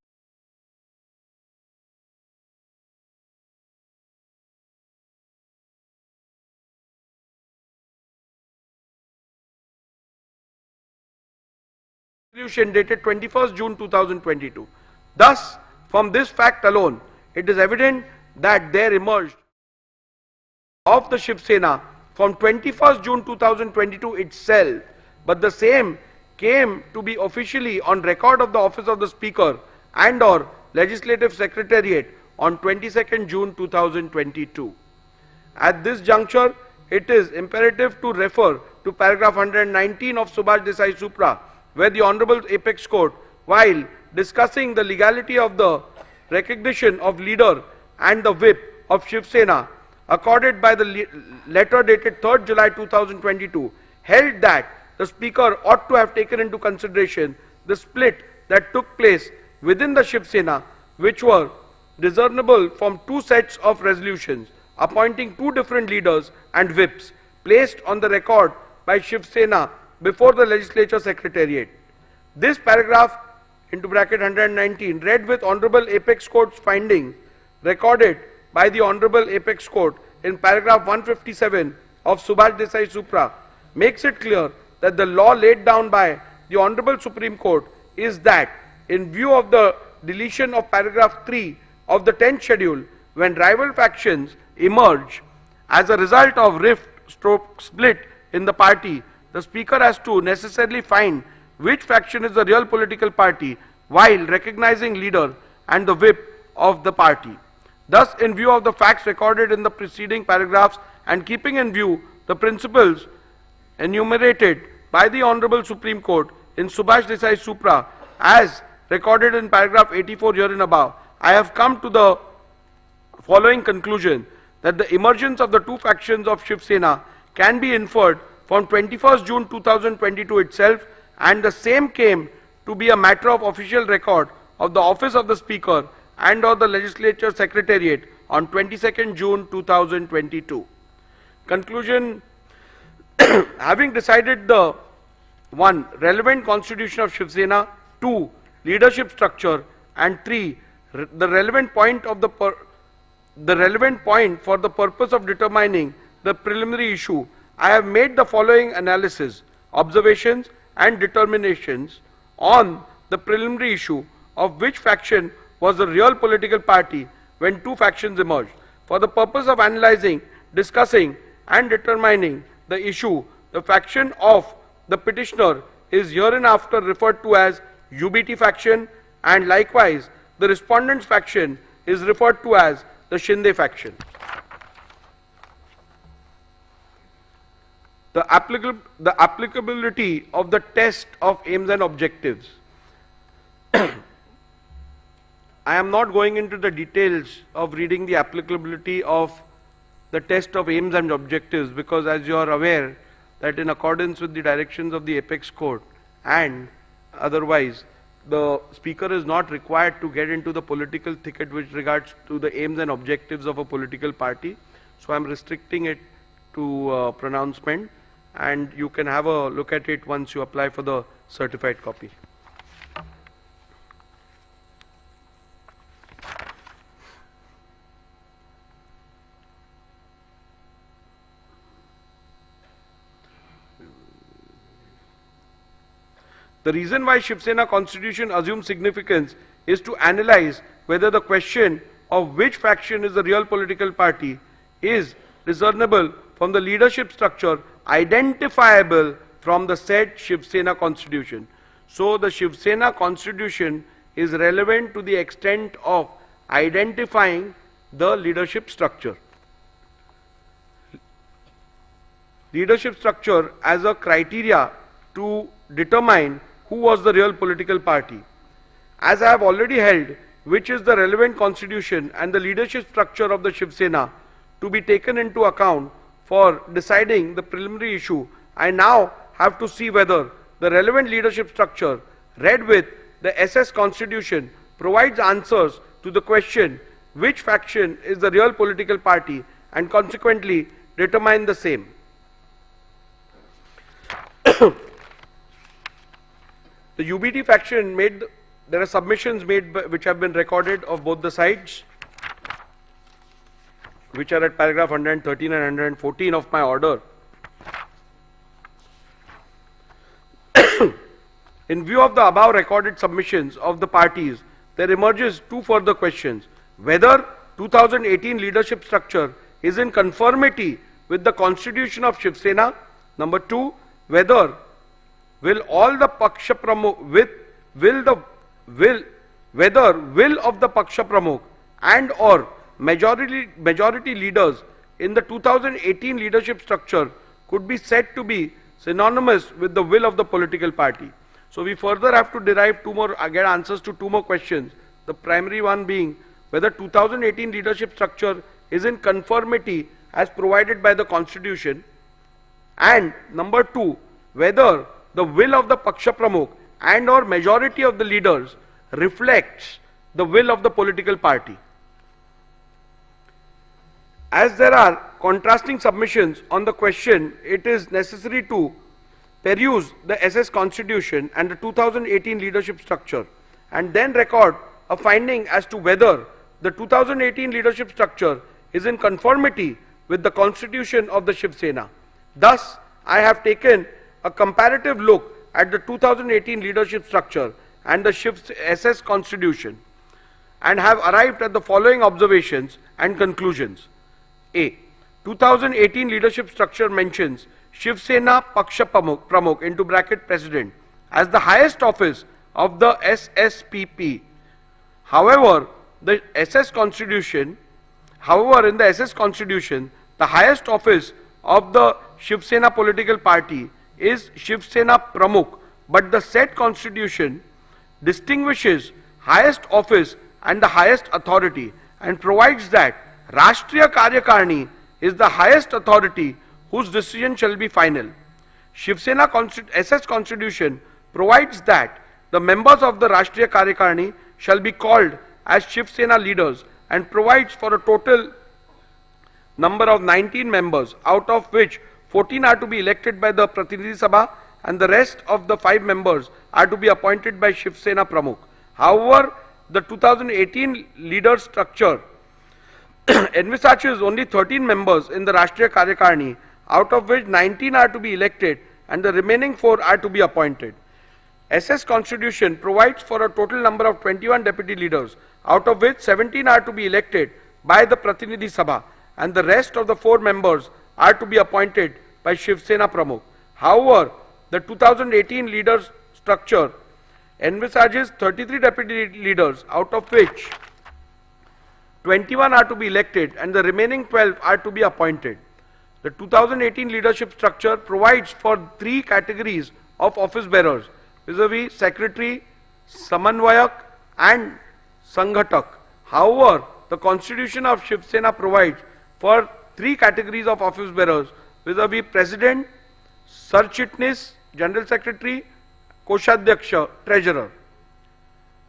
resolution dated 21st June 2022. Thus, from this fact alone, it is evident that there emerged of the Shivsena from 21st June 2022 itself, but the same came to be officially on record of the office of the Speaker and or Legislative Secretariat on 22nd June 2022. At this juncture, it is imperative to refer to paragraph 119 of Subhash Desai Supra, where the Honorable Apex Court, while discussing the legality of the recognition of leader and the whip of Shivsena accorded by the letter dated 3rd July 2022, held that the Speaker ought to have taken into consideration the split that took place within the Shivsena, which were discernible from two sets of resolutions appointing two different leaders and whips placed on the record by Shivsena before the Legislature Secretariat. This paragraph into bracket 119 read with Honorable Apex Court's findings recorded by the Honorable Apex Court in paragraph 157 of Subhash Desai Supra makes it clear that the law laid down by the Honorable Supreme Court is that in view of the deletion of paragraph 3 of the 10th schedule, when rival factions emerge as a result of rift/split in the party, the Speaker has to necessarily find which faction is the real political party while recognizing leader and the whip of the party. Thus, in view of the facts recorded in the preceding paragraphs and keeping in view the principles enumerated by the Honorable Supreme Court in Subhash Desai Supra as recorded in paragraph 84 herein above, I have come to the following conclusion that the emergence of the two factions of Shivsena can be inferred from 21st June 2022 itself, and the same came to be a matter of official record of the office of the Speaker and or the Legislature Secretariat on 22nd June 2022. Conclusion: having decided the 1. relevant constitution of Shivsena, 2. leadership structure, and 3. the relevant point for the purpose of determining the preliminary issue, I have made the following analysis, observations and determinations on the preliminary issue of which faction was the real political party when two factions emerged. For the purpose of analyzing, discussing and determining the issue, the faction of the petitioner is hereinafter referred to as UBT faction, and likewise the respondent's faction is referred to as the Shinde faction. The applicability of the test of aims and objectives. I am not going into the details of reading the applicability of the test of aims and objectives, because as you are aware that in accordance with the directions of the Apex Court and otherwise, the speaker is not required to get into the political thicket with regards to the aims and objectives of a political party. So I am restricting it to pronouncement, and you can have a look at it once you apply for the certified copy. The reason why Shivsena constitution assumes significance is to analyze whether the question of which faction is the real political party is discernible from the leadership structure identifiable from the said Shivsena constitution. So the Shivsena constitution is relevant to the extent of identifying the leadership structure. Leadership structure as a criteria to determine who was the real political party. As I have already held which is the relevant constitution and the leadership structure of the Shivsena to be taken into account for deciding the preliminary issue, I now have to see whether the relevant leadership structure read with the SS constitution provides answers to the question which faction is the real political party and consequently determine the same. The UBT faction made, there are submissions made which have been recorded of both the sides, which are at paragraph 113 and 114 of my order. In view of the above recorded submissions of the parties, there emerges two further questions. Whether 2018 leadership structure is in conformity with the constitution of Shivsena. Number two, whether will all the Paksha Pramukh whether will of the Paksha Pramukh and or majority leaders in the 2018 leadership structure could be said to be synonymous with the will of the political party. So we further have to derive get answers to two more questions. The primary one being whether 2018 leadership structure is in conformity as provided by the constitution, and number two, whether the will of the Paksha Pramukh and or majority of the leaders reflects the will of the political party. As there are contrasting submissions on the question, it is necessary to peruse the SS constitution and the 2018 leadership structure and then record a finding as to whether the 2018 leadership structure is in conformity with the constitution of the Shivsena. Thus, I have taken a comparative look at the 2018 leadership structure and the SS constitution and have arrived at the following observations and conclusions. A. 2018 leadership structure mentions Shivsena Paksha Pramukh into bracket president as the highest office of the SSPP. However, in the SS constitution, the highest office of the Shivsena political party is Shivsena Pramukh, but the said constitution distinguishes highest office and the highest authority and provides that Rashtriya Karyakarni is the highest authority whose decision shall be final. Shivsena SS constitution provides that the members of the Rashtriya Karyakarni shall be called as Shivsena leaders and provides for a total number of 19 members, out of which 14 are to be elected by the Pratinidhi Sabha and the rest of the 5 members are to be appointed by Shivsena Pramukh. However, the 2018 leader structure envisages only 13 members in the Rashtriya Karyakarni, out of which 19 are to be elected and the remaining 4 are to be appointed. SS Constitution provides for a total number of 21 deputy leaders, out of which 17 are to be elected by the Pratinidhi Sabha and the rest of the 4 members are to be appointed by Shivsena Pramukh. However, the 2018 leaders structure envisages 33 deputy leaders, out of which 21 are to be elected and the remaining 12 are to be appointed. The 2018 leadership structure provides for 3 categories of office bearers, vis-a-vis secretary, samanvayak and Sanghatak. However, the constitution of Shivsena provides for 3 categories of office bearers, vis-a-vis President, Sarchitnis, General Secretary, Koshadhyaksha, Treasurer.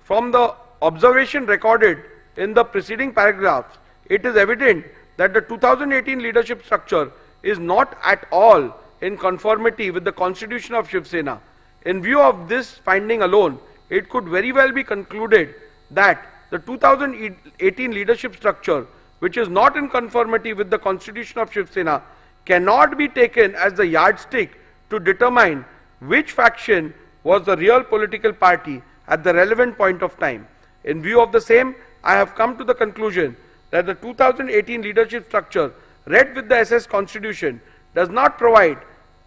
From the observation recorded in the preceding paragraphs, it is evident that the 2018 leadership structure is not at all in conformity with the constitution of Shivsena. In view of this finding alone, it could very well be concluded that the 2018 leadership structure, which is not in conformity with the constitution of Shivsena, cannot be taken as the yardstick to determine which faction was the real political party at the relevant point of time. In view of the same, I have come to the conclusion that the 2018 leadership structure read with the SS Constitution does not provide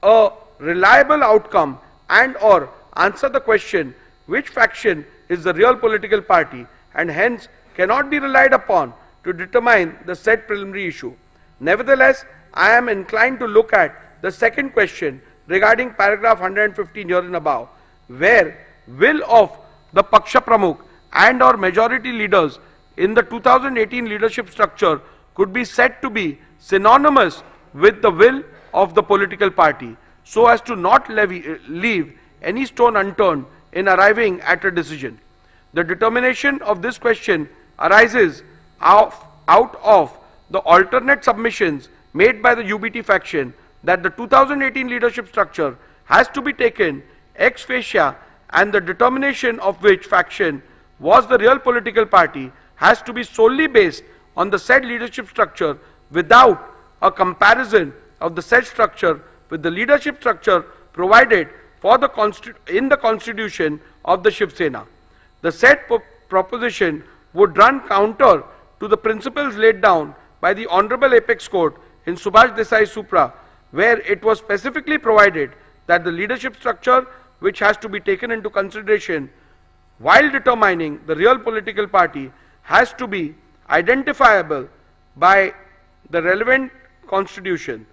a reliable outcome and or answer the question which faction is the real political party, and hence cannot be relied upon to determine the said preliminary issue. Nevertheless, I am inclined to look at the second question regarding paragraph 115 herein above, where will of the Paksha Pramukh and or majority leaders in the 2018 leadership structure could be said to be synonymous with the will of the political party, so as to not leave any stone unturned in arriving at a decision. The determination of this question arises out of the alternate submissions made by the UBT faction that the 2018 leadership structure has to be taken ex facie, and the determination of which faction was the real political party has to be solely based on the said leadership structure without a comparison of the said structure with the leadership structure provided for in the constitution of the Shivsena. The said proposition would run counter to the principles laid down by the Honorable Apex Court in Subhash Desai Supra, where it was specifically provided that the leadership structure which has to be taken into consideration while determining the real political party has to be identifiable by the relevant constitution.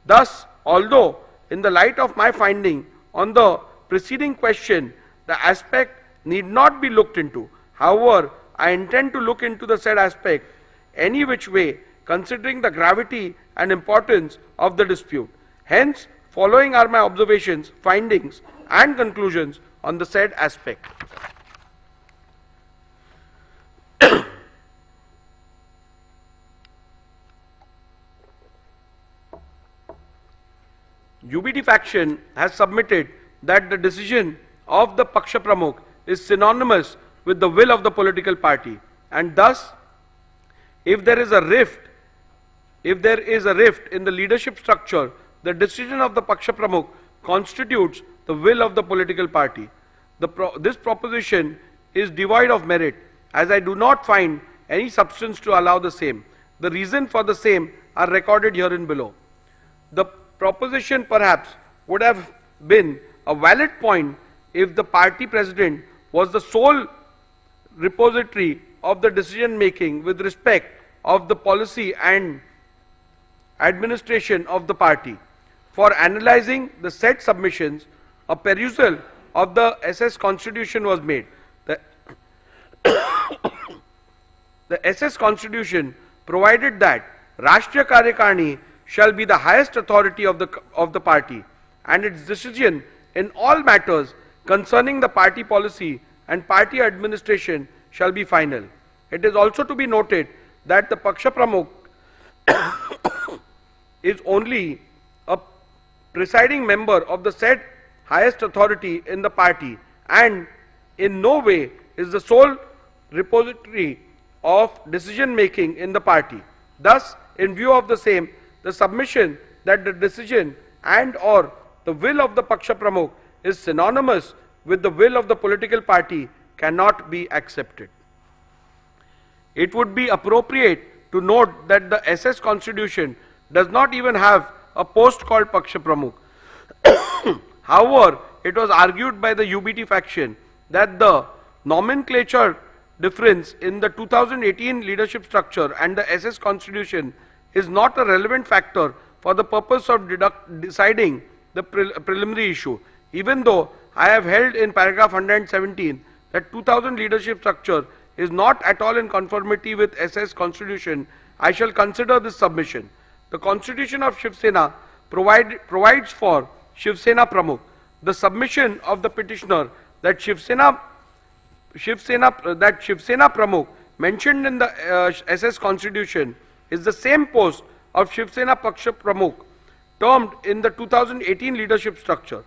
Thus, although in the light of my finding on the preceding question, the aspect need not be looked into, however, I intend to look into the said aspect any which way, considering the gravity and importance of the dispute. Hence, following are my observations, findings and conclusions on the said aspect. UBT faction has submitted that the decision of the Paksha Pramukh is synonymous with the will of the political party, and thus if there is a rift in the leadership structure, the decision of the Paksha Pramukh constitutes the will of the political party. This proposition is devoid of merit, as I do not find any substance to allow the same. The reason for the same are recorded herein below. The proposition perhaps would have been a valid point if the party president was the sole repository of the decision making with respect of the policy and administration of the party. For analyzing the said submissions, a perusal of the SS Constitution was made. The SS Constitution provided that Rashtriya Karyakarni shall be the highest authority of the party, and its decision in all matters concerning the party policy and party administration shall be final. It is also to be noted that the Paksha Pramukh is only a presiding member of the said highest authority in the party, and in no way is the sole repository of decision making in the party. Thus, in view of the same, the submission that the decision and or the will of the Paksha Pramukh is synonymous with the will of the political party cannot be accepted. It would be appropriate to note that the SS Constitution does not even have a post called Paksha Pramukh. However, it was argued by the UBT faction that the nomenclature difference in the 2018 leadership structure and the SS Constitution is not a relevant factor for the purpose of deciding the preliminary issue, even though I have held in paragraph 117 that 2000 leadership structure is not at all in conformity with SS Constitution, I shall consider this submission. The Constitution of Shiv Sena provides for Shivsena Pramukh. The submission of the petitioner that Shivsena Pramukh mentioned in the SS Constitution is the same post of Shivsena Paksha Pramukh termed in the 2018 leadership structure.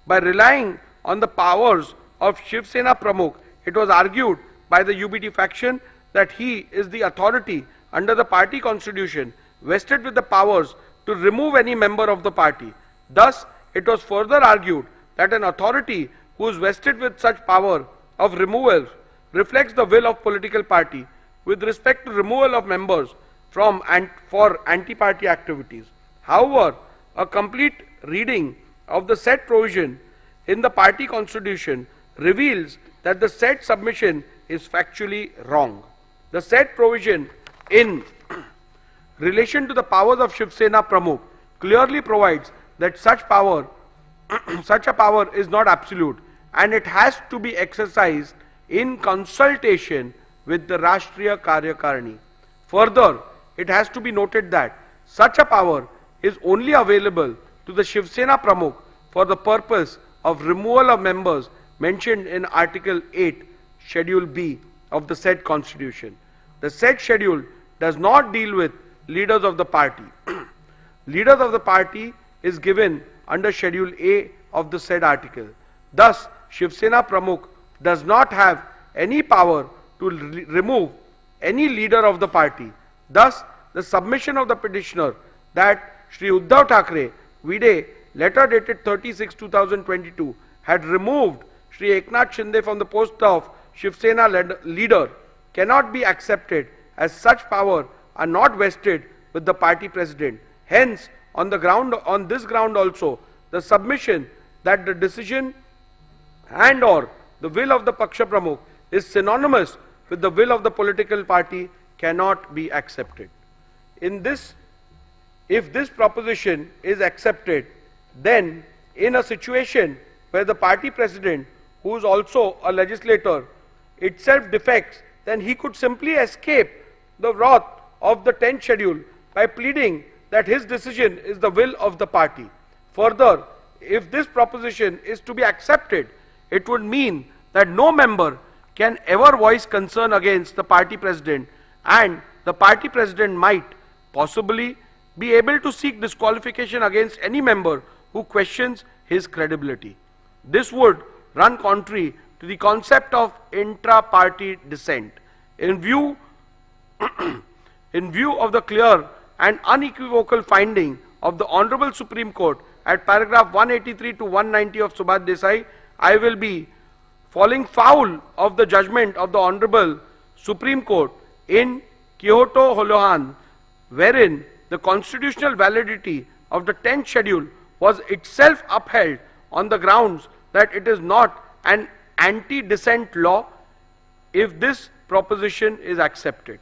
By relying on the powers of Shivsena Pramukh, it was argued by the UBT faction that he is the authority under the party constitution vested with the powers to remove any member of the party. Thus, it was further argued that an authority who is vested with such power of removal reflects the will of political party with respect to removal of members from and for anti-party activities. However, a complete reading of the said provision in the party constitution reveals that the said submission is factually wrong. The said provision in relation to the powers of Shivsena Pramukh clearly provides that such a power is not absolute and it has to be exercised in consultation with the Rashtriya Karyakarni. Further, it has to be noted that such a power is only available to the Shivsena Pramukh for the purpose of removal of members mentioned in Article 8, Schedule B of the said Constitution. The said schedule does not deal with leaders of the party. Leaders of the party is given under Schedule A of the said article. Thus, Shivsena Pramukh does not have any power to remove any leader of the party. Thus, the submission of the petitioner that Shri Uddhav Thackeray, Vide, letter dated 30/6/2022, had removed Shri Eknath Shinde from the post of Shivsena leader cannot be accepted, as such power are not vested with the party president. Hence, on this ground also, the submission that the decision and or the will of the Paksha Pramukh is synonymous with the will of the political party cannot be accepted. If this proposition is accepted, then in a situation where the party president, who is also a legislator, itself defects, then he could simply escape the wrath of the 10th schedule by pleading that his decision is the will of the party. Further, if this proposition is to be accepted, it would mean that no member can ever voice concern against the party president, and the party president might possibly be able to seek disqualification against any member who questions his credibility. This would run contrary to the concept of intra-party dissent. In view of the clear and unequivocal finding of the Honorable Supreme Court at paragraph 183 to 190 of Subhash Desai, I will be falling foul of the judgment of the Honorable Supreme Court in Kyoto Holohan, wherein the constitutional validity of the 10th schedule was itself upheld on the grounds that it is not an anti-dissent law, if this proposition is accepted.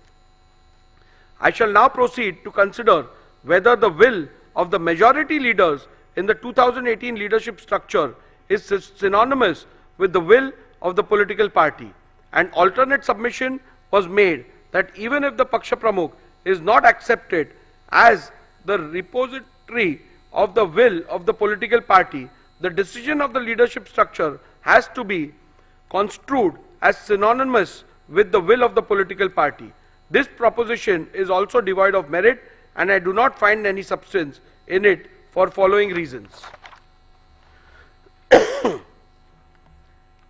I shall now proceed to consider whether the will of the majority leaders in the 2018 leadership structure is synonymous with the will of the political party. An alternate submission was made that even if the Paksha Pramukh is not accepted as the repository of the will of the political party, the decision of the leadership structure has to be construed as synonymous with the will of the political party. This proposition is also devoid of merit, and I do not find any substance in it for following reasons.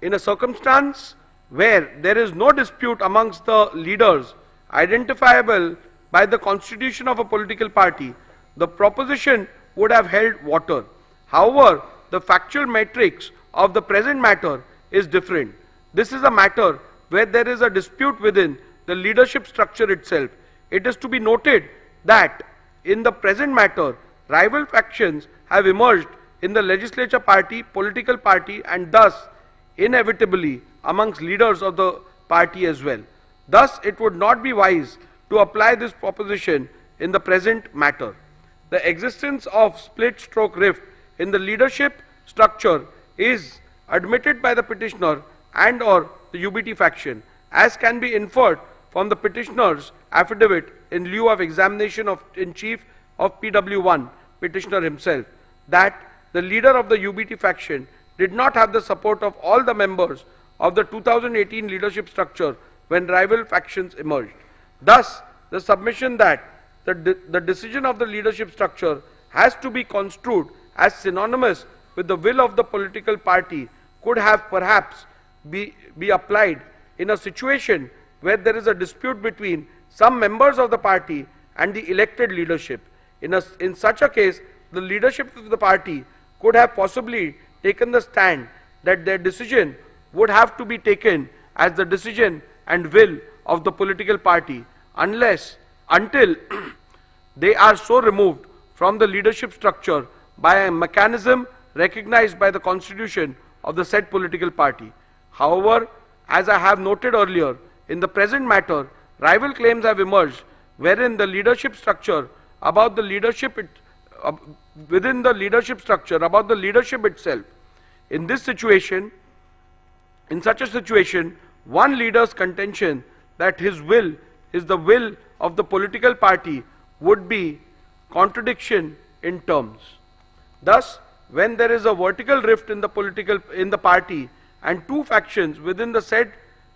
In a circumstance where there is no dispute amongst the leaders identifiable by the constitution of a political party, the proposition would have held water. However, the factual matrix of the present matter is different. This is a matter where there is a dispute within the leadership structure itself. It is to be noted that in the present matter, rival factions have emerged in the legislature party, political party, and thus inevitably amongst leaders of the party as well. Thus, it would not be wise to apply this proposition in the present matter. The existence of split stroke rift in the leadership structure is admitted by the petitioner and or the UBT faction, as can be inferred from the petitioner's affidavit in lieu of examination in chief of PW1, petitioner himself, that the leader of the UBT faction did not have the support of all the members of the 2018 leadership structure when rival factions emerged. Thus, the submission that the decision of the leadership structure has to be construed as synonymous with the will of the political party could have perhaps be applied in a situation where there is a dispute between some members of the party and the elected leadership. In such a case, the leadership of the party could have possibly taken the stand that their decision would have to be taken as the decision and will of the political party until they are so removed from the leadership structure by a mechanism recognized by the constitution of the said political party. However, as I have noted earlier, in the present matter, rival claims have emerged wherein the leadership structure about the leadership within the leadership structure about the leadership itself. In such a situation, one leader's contention that his will is the will of the political party would be contradiction in terms. Thus, when there is a vertical rift in the party and two factions within the said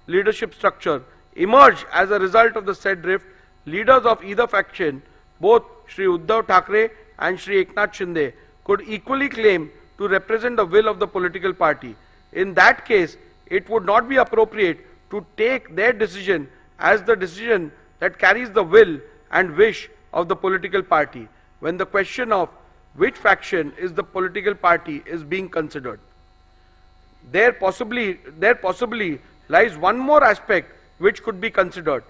leadership structure emerge as a result of the said rift, leaders of either faction, both Shri Uddhav Thackeray and Shri Eknath Shinde, could equally claim to represent the will of the political party. In that case, it would not be appropriate to take their decision as the decision that carries the will and wish of the political party when the question of which faction is the political party is being considered. There possibly lies one more aspect which could be considered.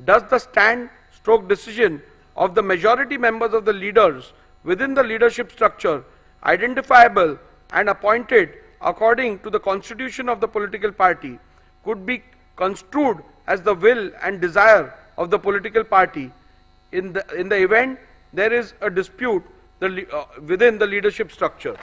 Does the stand/decision of the majority members of the leaders within the leadership structure, identifiable and appointed according to the constitution of the political party, could be construed as the will and desire of the political party in the event there is a dispute within the leadership structure?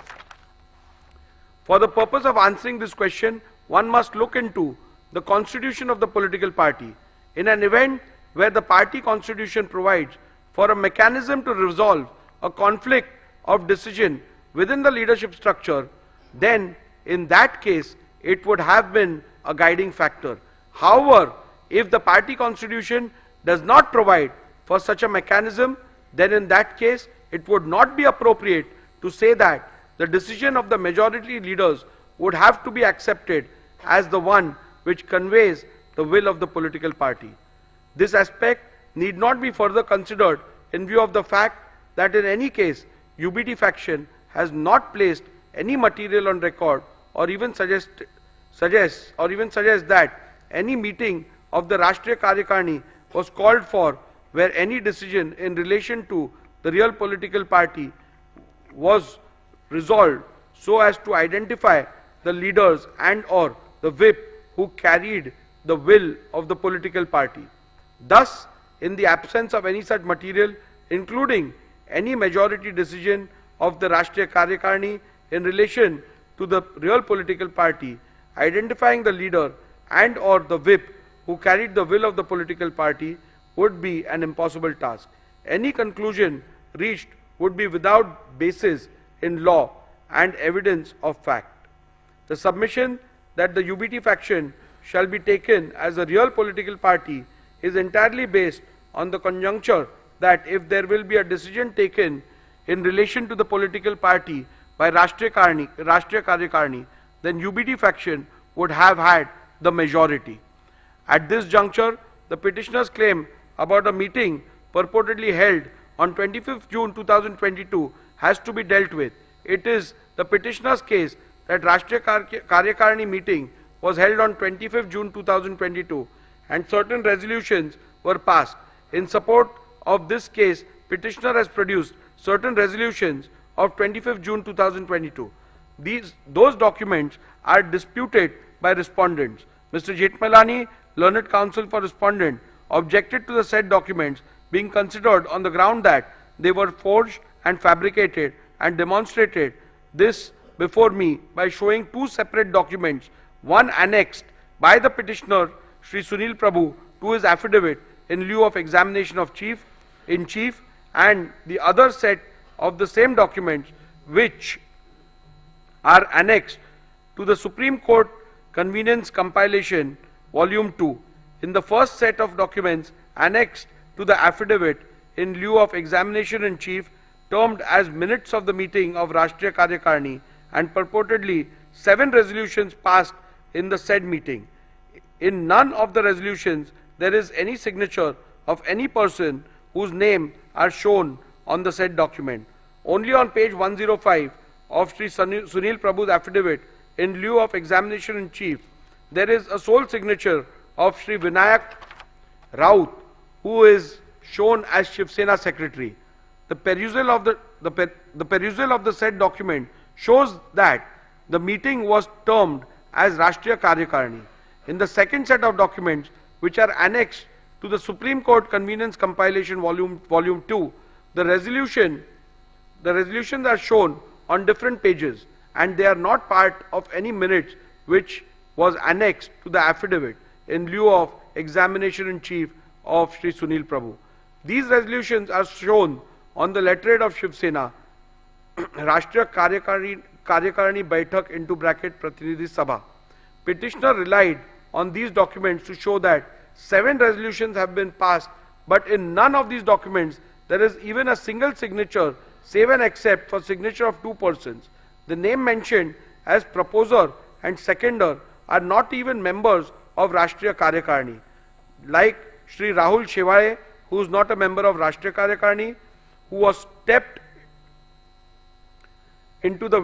For the purpose of answering this question, one must look into the constitution of the political party. In an event where the party constitution provides for a mechanism to resolve a conflict of decision within the leadership structure, then in that case it would have been a guiding factor. However, if the party constitution does not provide for such a mechanism, then in that case it would not be appropriate to say that the decision of the majority leaders would have to be accepted as the one which conveys the will of the political party. This aspect need not be further considered in view of the fact that in any case UBT faction has not placed any material on record or even suggests that any meeting of the Rashtriya Karyakarni was called for where any decision in relation to the real political party was resolved so as to identify the leaders and or the whip who carried the will of the political party. Thus, in the absence of any such material, including any majority decision of the Rashtriya Karyakarni in relation to the real political party, identifying the leader and or the whip who carried the will of the political party would be an impossible task. Any conclusion reached would be without basis in law and evidence of fact. The submission that the UBT faction shall be taken as a real political party is entirely based on the conjuncture that if there will be a decision taken in relation to the political party by Rashtriya Karyakarni, then UBT faction would have had the majority. At this juncture, the petitioner's claim about a meeting purportedly held on 25th June 2022 has to be dealt with. It is the petitioner's case that Rashtriya Karyakarni meeting was held on 25th June 2022 and certain resolutions were passed. In support of this case, petitioner has produced certain resolutions of 25th June 2022. Those documents are disputed by respondents. Mr. Jetmalani, learned counsel for respondent, objected to the said documents being considered on the ground that they were forged and fabricated, and demonstrated this before me by showing two separate documents, one annexed by the petitioner Shri Sunil Prabhu to his affidavit in lieu of examination of chief, and the other set of the same documents which are annexed to the Supreme Court Convenience Compilation Volume 2. In the first set of documents annexed to the affidavit in lieu of examination in chief, termed as minutes of the meeting of Rashtriya Karyakarni, and purportedly 7 resolutions passed in the said meeting. In none of the resolutions there is any signature of any person whose name are shown on the said document. Only on page 105 of Shri Sunil Prabhu's affidavit in lieu of examination in chief, there is a sole signature of Shri Vinayak Raut, who is shown as Shivsena secretary. The perusal of the said document shows that the meeting was termed as Rashtriya Karyakarni. In the second set of documents, which are annexed to the Supreme Court Convenience Compilation Volume 2, the resolutions are shown on different pages, and they are not part of any minutes which was annexed to the affidavit in lieu of examination in chief of Shri Sunil Prabhu. These resolutions are shown on the letterhead of Shivsena, Rashtriya Karyakarni Baitak into bracket Pratinidhi Sabha. Petitioner relied on these documents to show that 7 resolutions have been passed, but in none of these documents there is even a single signature, save and except for signature of 2 persons. The name mentioned as proposer and seconder are not even members of Rashtriya Karyakarni, like Shri Rahul Shivale, who is not a member of Rashtriya Karyakarni, who has stepped into the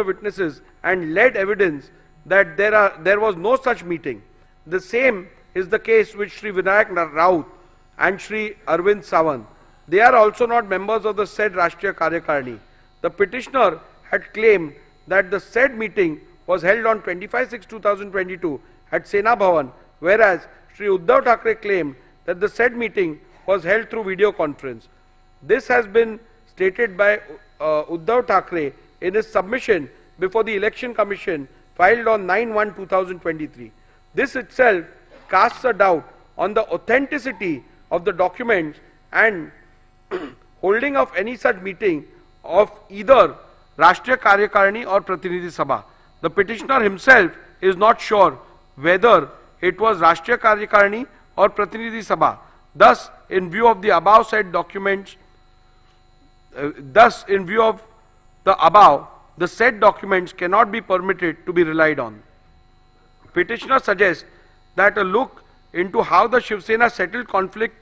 witnesses and led evidence that there was no such meeting. The same is the case with Shri Vinayak Raut and Shri Arvind Sawant. They are also not members of the said Rashtriya Karyakarni. The petitioner had claimed that the said meeting was held on 25/6/2022 at Sena Bhavan, whereas Shri Uddhav Thackeray claimed that the said meeting was held through video conference. This has been stated by Uddhav Thackeray in his submission before the Election Commission filed on 9/1/2023. This itself casts a doubt on the authenticity of the documents and holding of any such meeting of either Rashtriya Karyakarni or Pratinidhi Sabha. The petitioner himself is not sure whether it was Rashtriya Karyakarni or Pratinidhi Sabha. Thus, in view of the above said documents, the said documents cannot be permitted to be relied on. Petitioner suggests that a look into how the Shivsena settled conflict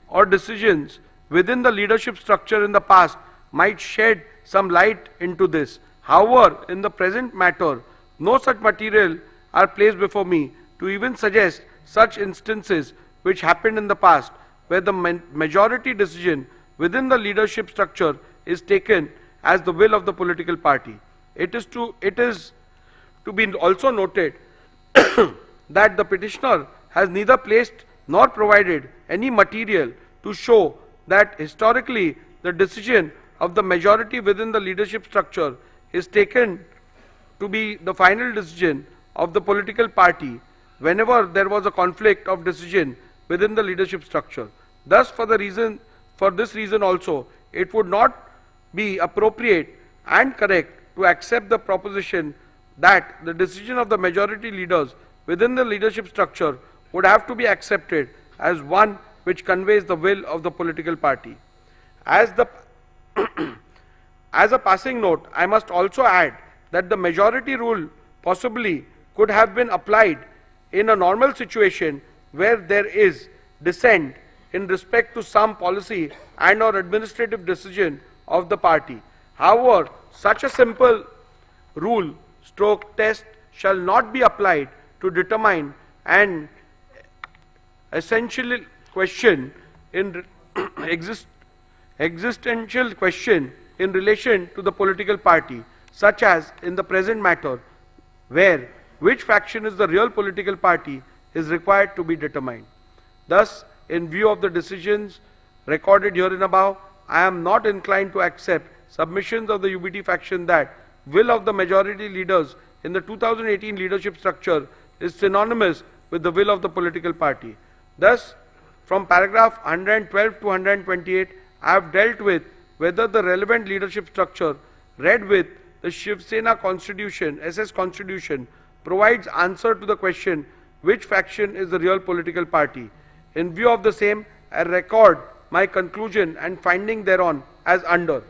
or decisions within the leadership structure in the past might shed some light into this. However, in the present matter, no such material are placed before me to even suggest such instances which happened in the past, where the majority decision within the leadership structure is taken as the will of the political party. It is to be also noted that the petitioner has neither placed nor provided any material to show that historically the decision of the majority within the leadership structure is taken to be the final decision of the political party whenever there was a conflict of decision within the leadership structure. Thus, for this reason also, it would not be appropriate and correct to accept the proposition that the decision of the majority leaders within the leadership structure would have to be accepted as one which conveys the will of the political party. As a passing note, I must also add that the majority rule possibly could have been applied in a normal situation where there is dissent in respect to some policy and or administrative decision of the party. However, such a simple rule / test shall not be applied to determine an essential question in existential question in relation to the political party, such as in the present matter, where which faction is the real political party is required to be determined. Thus, in view of the decisions recorded herein above, I am not inclined to accept submissions of the UBT faction that will of the majority leaders in the 2018 leadership structure is synonymous with the will of the political party. Thus, from paragraph 112 to 128, I have dealt with whether the relevant leadership structure read with the Shivsena Constitution, SS Constitution, provides answer to the question which faction is the real political party. In view of the same, I record my conclusion and finding thereon as under.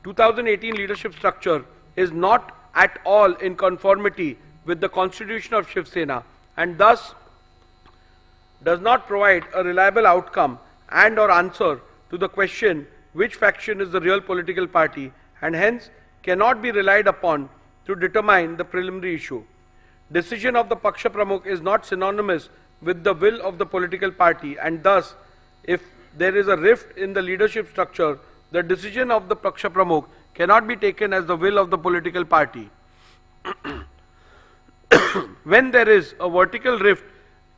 "2018 leadership structure is not at all in conformity with the constitution of Shiv Sena and thus does not provide a reliable outcome and or answer to the question which faction is the real political party and hence cannot be relied upon to determine the preliminary issue. Decision of the Paksha Pramukh is not synonymous with the will of the political party and thus if there is a rift in the leadership structure, the decision of the Paksha Pramukh cannot be taken as the will of the political party. When there is a vertical rift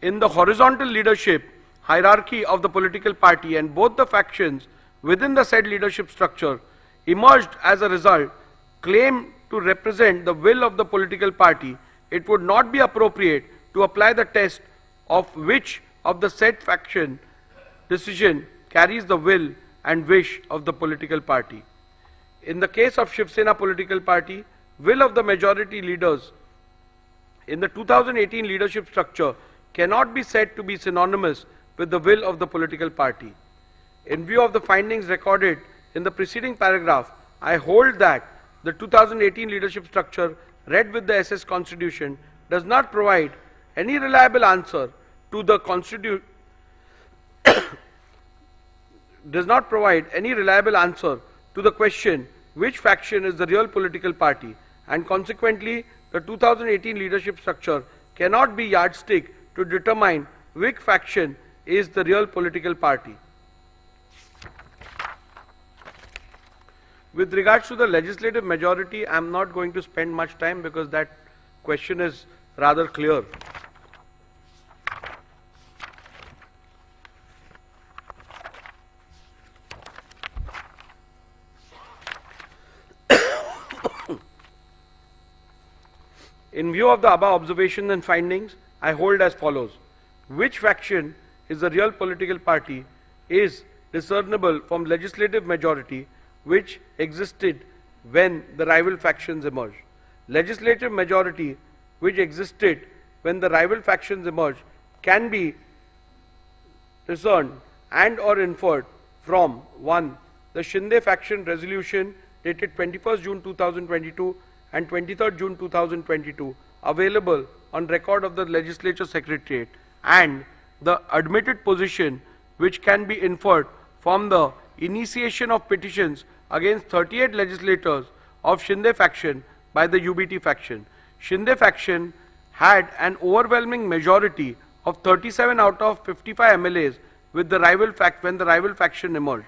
in the horizontal leadership hierarchy of the political party and both the factions within the said leadership structure emerged as a result claim to represent the will of the political party, it would not be appropriate to apply the test of which of the said faction decision carries the will and wish of the political party. In the case of Shiv Sena political party, will of the majority leaders in the 2018 leadership structure cannot be said to be synonymous with the will of the political party. In view of the findings recorded in the preceding paragraph, I hold that the 2018 leadership structure read with the SS Constitution does not provide any reliable answer to the question which faction is the real political party and consequently the 2018 leadership structure cannot be yardstick to determine which faction is the real political party. With regards to the legislative majority, I am not going to spend much time because that question is rather clear. In view of the above observations and findings, I hold as follows. Which faction is the real political party is discernible from legislative majority which existed when the rival factions emerged. Legislative majority which existed when the rival factions emerged can be discerned and or inferred from 1. The Shinde faction resolution dated 21st June 2022 and 23rd June 2022 available on record of the legislature secretariat and the admitted position which can be inferred from the initiation of petitions against 38 legislators of Shinde faction by the UBT faction. Shinde faction had an overwhelming majority of 37 out of 55 MLAs with the rival when the rival faction emerged.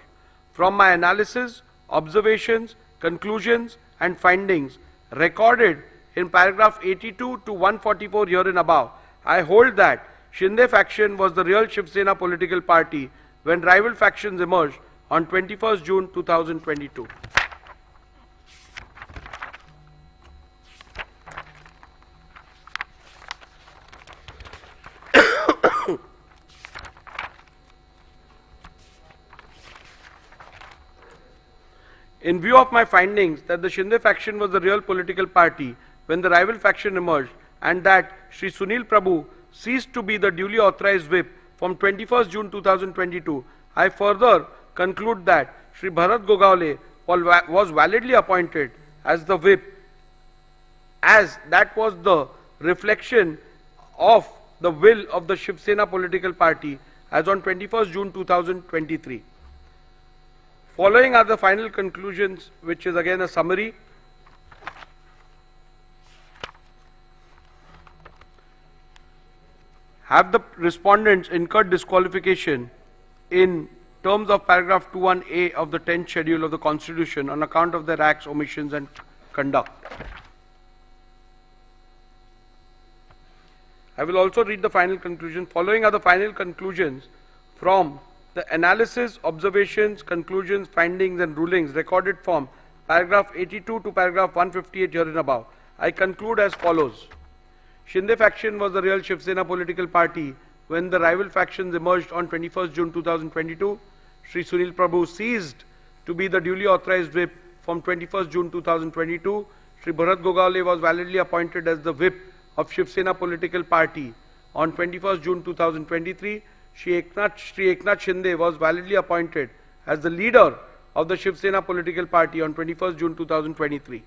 From my analysis, observations, conclusions and findings recorded in paragraph 82 to 144 herein above, I hold that Shinde faction was the real Shiv Sena political party when rival factions emerged on 21st June 2022. In view of my findings that the Shinde faction was the real political party when the rival faction emerged and that Shri Sunil Prabhu ceased to be the duly authorized whip from 21st June 2022, I further conclude that Shri Bharat Gogawale was validly appointed as the whip as that was the reflection of the will of the Shiv Sena political party as on 21st June 2023. Following are the final conclusions, which is again a summary. Have the respondents incurred disqualification in terms of paragraph 21A of the 10th schedule of the Constitution on account of their acts, omissions and conduct? I will also read the final conclusion. Following are the final conclusions from the analysis, observations, conclusions, findings and rulings recorded from paragraph 82 to paragraph 158 herein above. I conclude as follows. Shinde faction was the real Shivsena political party when the rival factions emerged on 21st June 2022. Shri Sunil Prabhu ceased to be the duly authorized whip from 21st June 2022. Shri Bharat Gogale was validly appointed as the whip of Shivsena political party on 21st June 2023. Shri Eknath Shinde was validly appointed as the leader of the Shivsena political party on 21st June 2023.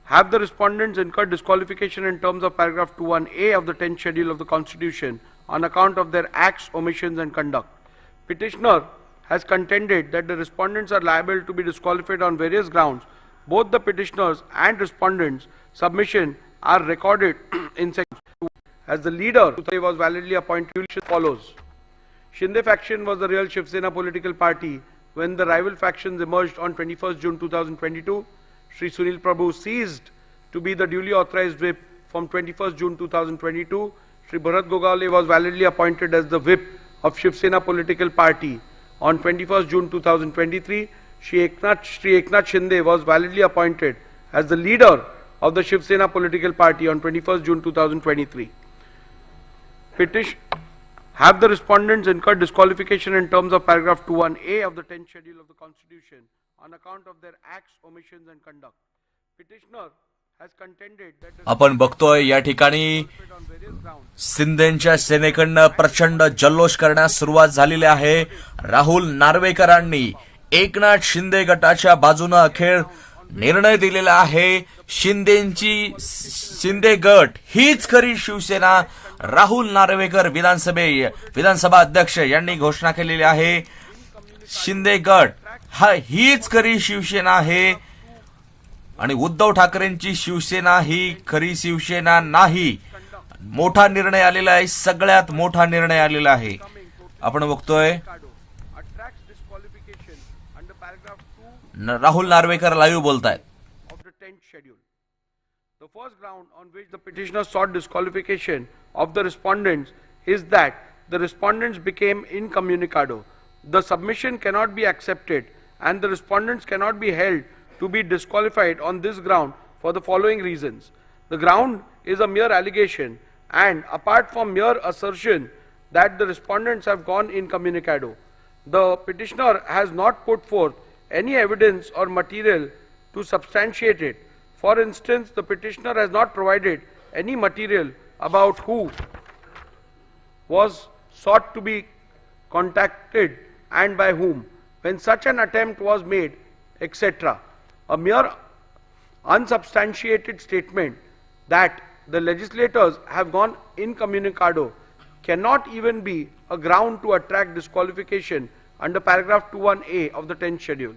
Have the respondents incurred disqualification in terms of paragraph 21A of the 10th schedule of the Constitution on account of their acts, omissions and conduct. Petitioner has contended that the respondents are liable to be disqualified on various grounds. Both the petitioners and respondents' submission are recorded in section 2. As the leader was validly appointed follows. Shinde faction was the real Shivsena political party when the rival factions emerged on 21st June 2022. Shri Sunil Prabhu ceased to be the duly authorized whip from 21st June 2022. Shri Bharat Gogale was validly appointed as the whip of Shivsena political party on 21st June 2023. Shri Eknath Shinde was validly appointed as the leader of the Shivsena political party on 21st June 2023. Have the respondents incurred disqualification in terms of paragraph 21A of the 10th schedule of the Constitution on account of their acts, omissions and conduct. Petitioner has contended that आपण बघतोय या ठिकाणी शिंदेच्या सेनेकडनं प्रचंड जल्लोष करण्यास सुरुवात झालेली आहे. राहुल नार्वेकरांनी एकनाथ शिंदे गटाच्या बाजूने अखेर निर्णय दिलेला आहे. शिंदे गट हीच खरी शिवसेना. राहुल नार्वेकर विधानसभा अध्यक्ष यांनी घोषणा केलेली आहे. शिंदे गट हीच खरी शिवसेना आहे आणि उद्धव ठाकरेंची शिवसेना ही खरी शिवसेना नाही. मोठा निर्णय आलेला आहे, सगळ्यात मोठा निर्णय आलेला आहे. आपण बघतोय राहुल नार्वेकर लाईव्ह बोलतायत. The first ground on which the petitioner sought disqualification of the respondents is that the respondents became incommunicado. The submission cannot be accepted and the respondents cannot be held to be disqualified on this ground for the following reasons. The ground is a mere allegation and apart from mere assertion that the respondents have gone incommunicado, the petitioner has not put forth any evidence or material to substantiate it. For instance, the petitioner has not provided any material about who was sought to be contacted and by whom, when such an attempt was made, etc. A mere unsubstantiated statement that the legislators have gone incommunicado cannot even be a ground to attract disqualification under paragraph 21A of the 10th schedule.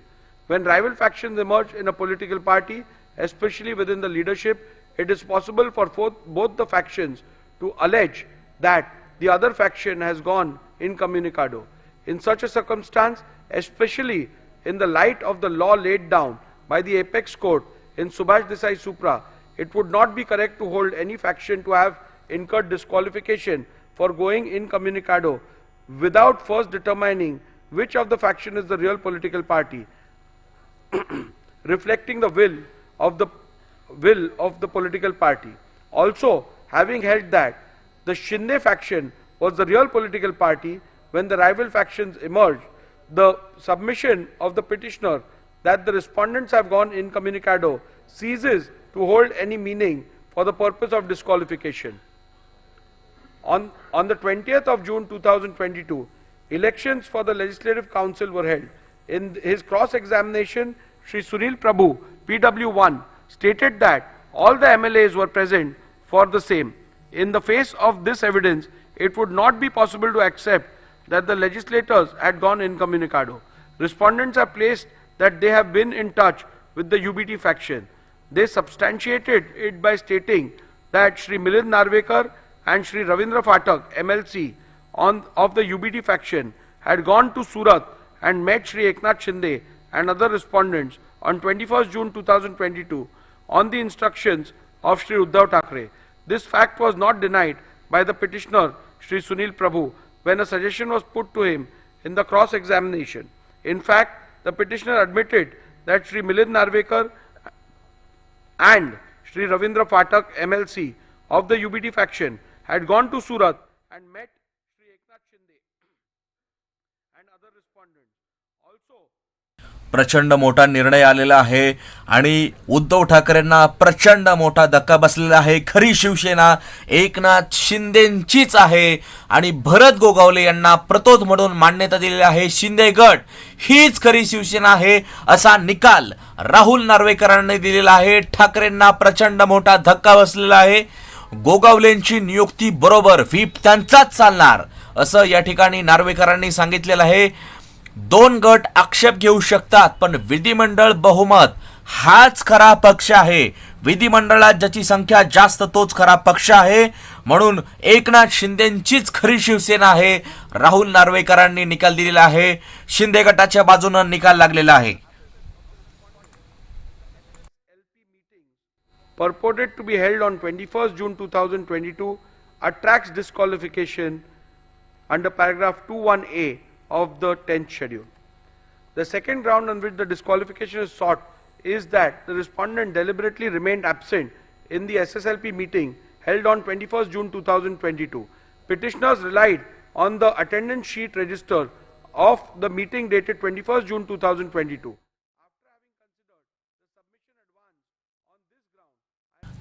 When rival factions emerge in a political party, especially within the leadership, it is possible for both the factions to allege that the other faction has gone incommunicado. In such a circumstance, especially in the light of the law laid down by the apex court in Subhash Desai Supra, it would not be correct to hold any faction to have incurred disqualification for going incommunicado without first determining which of the faction is the real political party, reflecting the will of the political party. Also, having held that the Shinde faction was the real political party when the rival factions emerged, the submission of the petitioner that the respondents have gone incommunicado ceases to hold any meaning for the purpose of disqualification. On the 20th of June 2022, elections for the Legislative Council were held. In his cross-examination, Shri Sunil Prabhu, PW1, stated that all the MLAs were present for the same. In the face of this evidence, it would not be possible to accept that the legislators had gone incommunicado. Respondents have placed that they have been in touch with the UBT faction. They substantiated it by stating that Shri Milind Narvekar and Shri Ravindra Phatak, MLC, of the UBT faction, had gone to Surat and met Shri Eknath Shinde and other respondents on 21st June 2022 on the instructions of Shri Uddhav Thackeray. This fact was not denied by the petitioner, Shri Sunil Prabhu, when a suggestion was put to him in the cross-examination. In fact, the petitioner admitted that Shri Milind Narvekar and Shri Ravindra Phatak MLC of the UBT faction had gone to Surat and met Shri Eknath Shinde and other respondents. Also, प्रचंड मोठा निर्णय आलेला आहे आणि उद्धव ठाकरेंना प्रचंड मोठा धक्का बसलेला आहे. खरी शिवसेना एकनाथ शिंदेंचीच आहे आणि भरत गोगावले यांना प्रतोद म्हणून मान्यता दिलेली आहे. शिंदे गट हीच खरी शिवसेना आहे असा निकाल राहुल नार्वेकरांनी दिलेला आहे. ठाकरेंना प्रचंड मोठा धक्का बसलेला आहे. गोगावलेंची नियुक्ती बरोबर व्हीप त्यांचाच चालणार असं या ठिकाणी नार्वेकरांनी सांगितलेलं आहे. दोन गट आक्षेप घेऊ शकतात पण विधिमंडळ बहुमत हाच खरा पक्ष आहे. विधिमंडळात ज्याची संख्या जास्त तोच खरा पक्ष आहे. म्हणून एकनाथ शिंदेंचीच खरी शिवसेना आहे. राहुल नार्वेकरांनी निकाल दिलेला आहे. शिंदे गटाच्या बाजूने निकाल लागलेला आहे. purported to be held on 21st June 2022 attracts disqualification under paragraph 21A of the 10th schedule. The second ground on which the disqualification is sought is that the respondent deliberately remained absent in the SSLP meeting held on 21st June 2022. Petitioners relied on the attendance sheet register of the meeting dated 21st June 2022.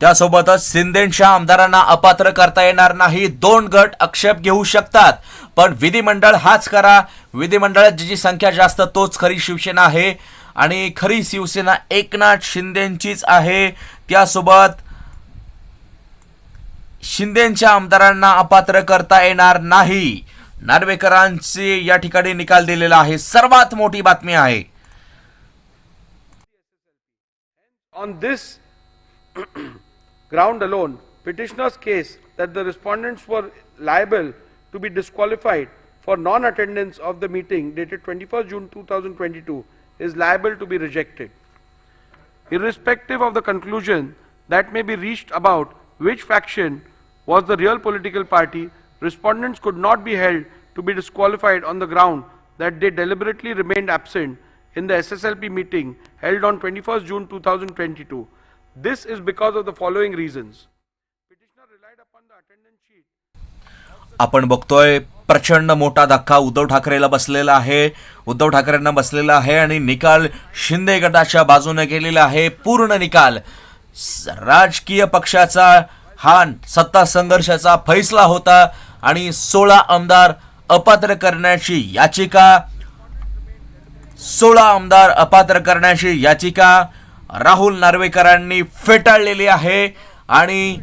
त्यासोबतच शिंदेच्या आमदारांना अपात्र करता येणार नाही. दोन गट आक्षेप घेऊ शकतात पण विधिमंडळ हाच करा. विधिमंडळात ज्याची संख्या जास्त तोच खरी शिवसेना आहे आणि खरी शिवसेना एकनाथ शिंदेंचीच आहे. त्यासोबत शिंदेच्या आमदारांना अपात्र करता येणार नाही. नार्वेकरांचे या ठिकाणी निकाल दिलेला आहे. सर्वात मोठी बातमी आहे. On this ground alone, petitioner's case that the respondents were liable to be disqualified for non-attendance of the meeting dated 21st June 2022 is liable to be rejected. Irrespective of the conclusion that may be reached about which faction was the real political party, respondents could not be held to be disqualified on the ground that they deliberately remained absent in the SSLP meeting held on 21st June 2022. This is because of the following reasons. Petitioner relied upon the attendance sheet. आपण बघतोय प्रचंड मोठा धक्का उद्धव ठाकरेला बसलेला आहे. उद्धव ठाकरेंना बसलेला आहे आणि निकाल शिंदे गटाच्या बाजूने केलेला आहे. पूर्ण निकाल राजकीय पक्षाचा हा सत्ता संघर्षाचा फैसला होता आणि 16 आमदार अपात्र करण्याची याचिका राहुल नार्वेकरांनी फेटाळलेली आहे आणि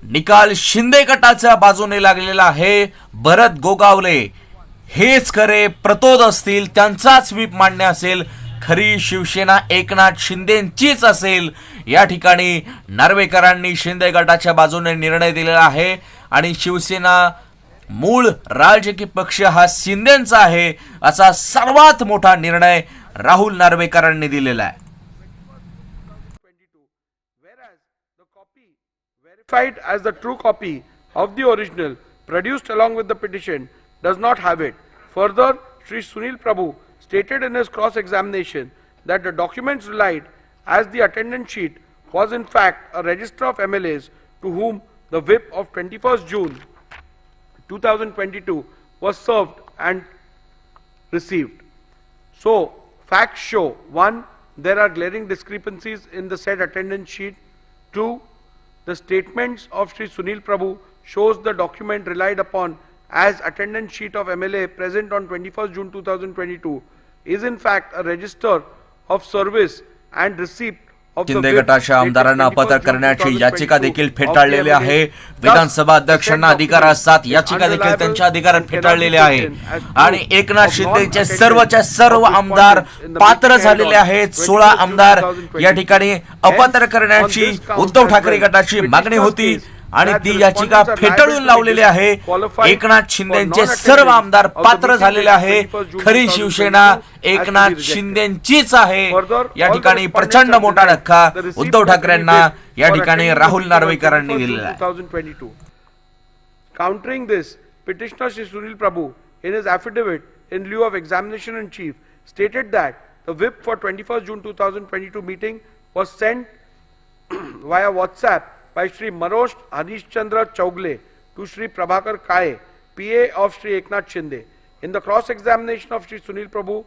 निकाल शिंदे गटाच्या बाजूने लागलेला आहे. भरत गोगावले हेच खरे प्रतोद असतील, त्यांचाच व्हीप मान्य असेल. खरी शिवसेना एकनाथ शिंदेंचीच असेल. या ठिकाणी नार्वेकरांनी शिंदे गटाच्या बाजूने निर्णय दिलेला आहे आणि शिवसेना मूळ राजकीय पक्ष हा शिंदेंचा आहे असा सर्वात मोठा निर्णय राहुल नार्वेकरांनी दिलेला आहे. Verified as the true copy of the original produced along with the petition does not have it. Further, Shri Sunil Prabhu stated in his cross-examination that the documents relied as the attendance sheet was in fact a register of MLAs to whom the whip of 21st June 2022 was served and received. So, facts show: 1. There are glaring discrepancies in the said attendance sheet. 2. The statements of Shri Sunil Prabhu shows the document relied upon as attendance sheet of MLA present on 21st June 2022 is in fact a register of service and receipt of the Shinde whip गटाच्या आमदारांना dated अपात्र 21st करण्याची June याचिका 2022 देखील of the फेटाळलेली MLA. आहे. Thus, Vidhan Sabha अध्यक्षांना the अधिकार document असतात. is याचिका देखील unreliable त्यांच्या अधिकारात and cannot फेटाळलेली be आहे taken as proof आणि एकनाथ of शिंदेचे non-attendance सर्वच्या सर्व of आमदार respondents in the पात्र meeting held झालेले on आहेत. 21st 16 June आमदार 2022. या ठिकाणी अपात्र Hence, करण्याची on this count Uddhav as Thackeray well, गटाची मागणी petitioner's होती case आणि ती याचिका फेटाळून लावलेली आहे. एकनाथ शिंदेचे सर्व आमदार पात्र झालेले आहे. खरी शिवसेना एकनाथ शिंदेचीच आहे. या ठिकाणी प्रचंड मोठा धक्का उद्धव ठाकरेंना या ठिकाणी राहुल नार्वेकरांनी दिलेला आहे. Countering this, petitioner Shri Sunil Prabhu in his affidavit in lieu of examination in chief stated that the whip for 21st June 2022 meeting was sent via WhatsApp by Shri Manoj Harishchandra Chaugle to Shri Prabhakar Kaye, PA of Shri Eknath Shinde. In the cross-examination of Shri Sunil Prabhu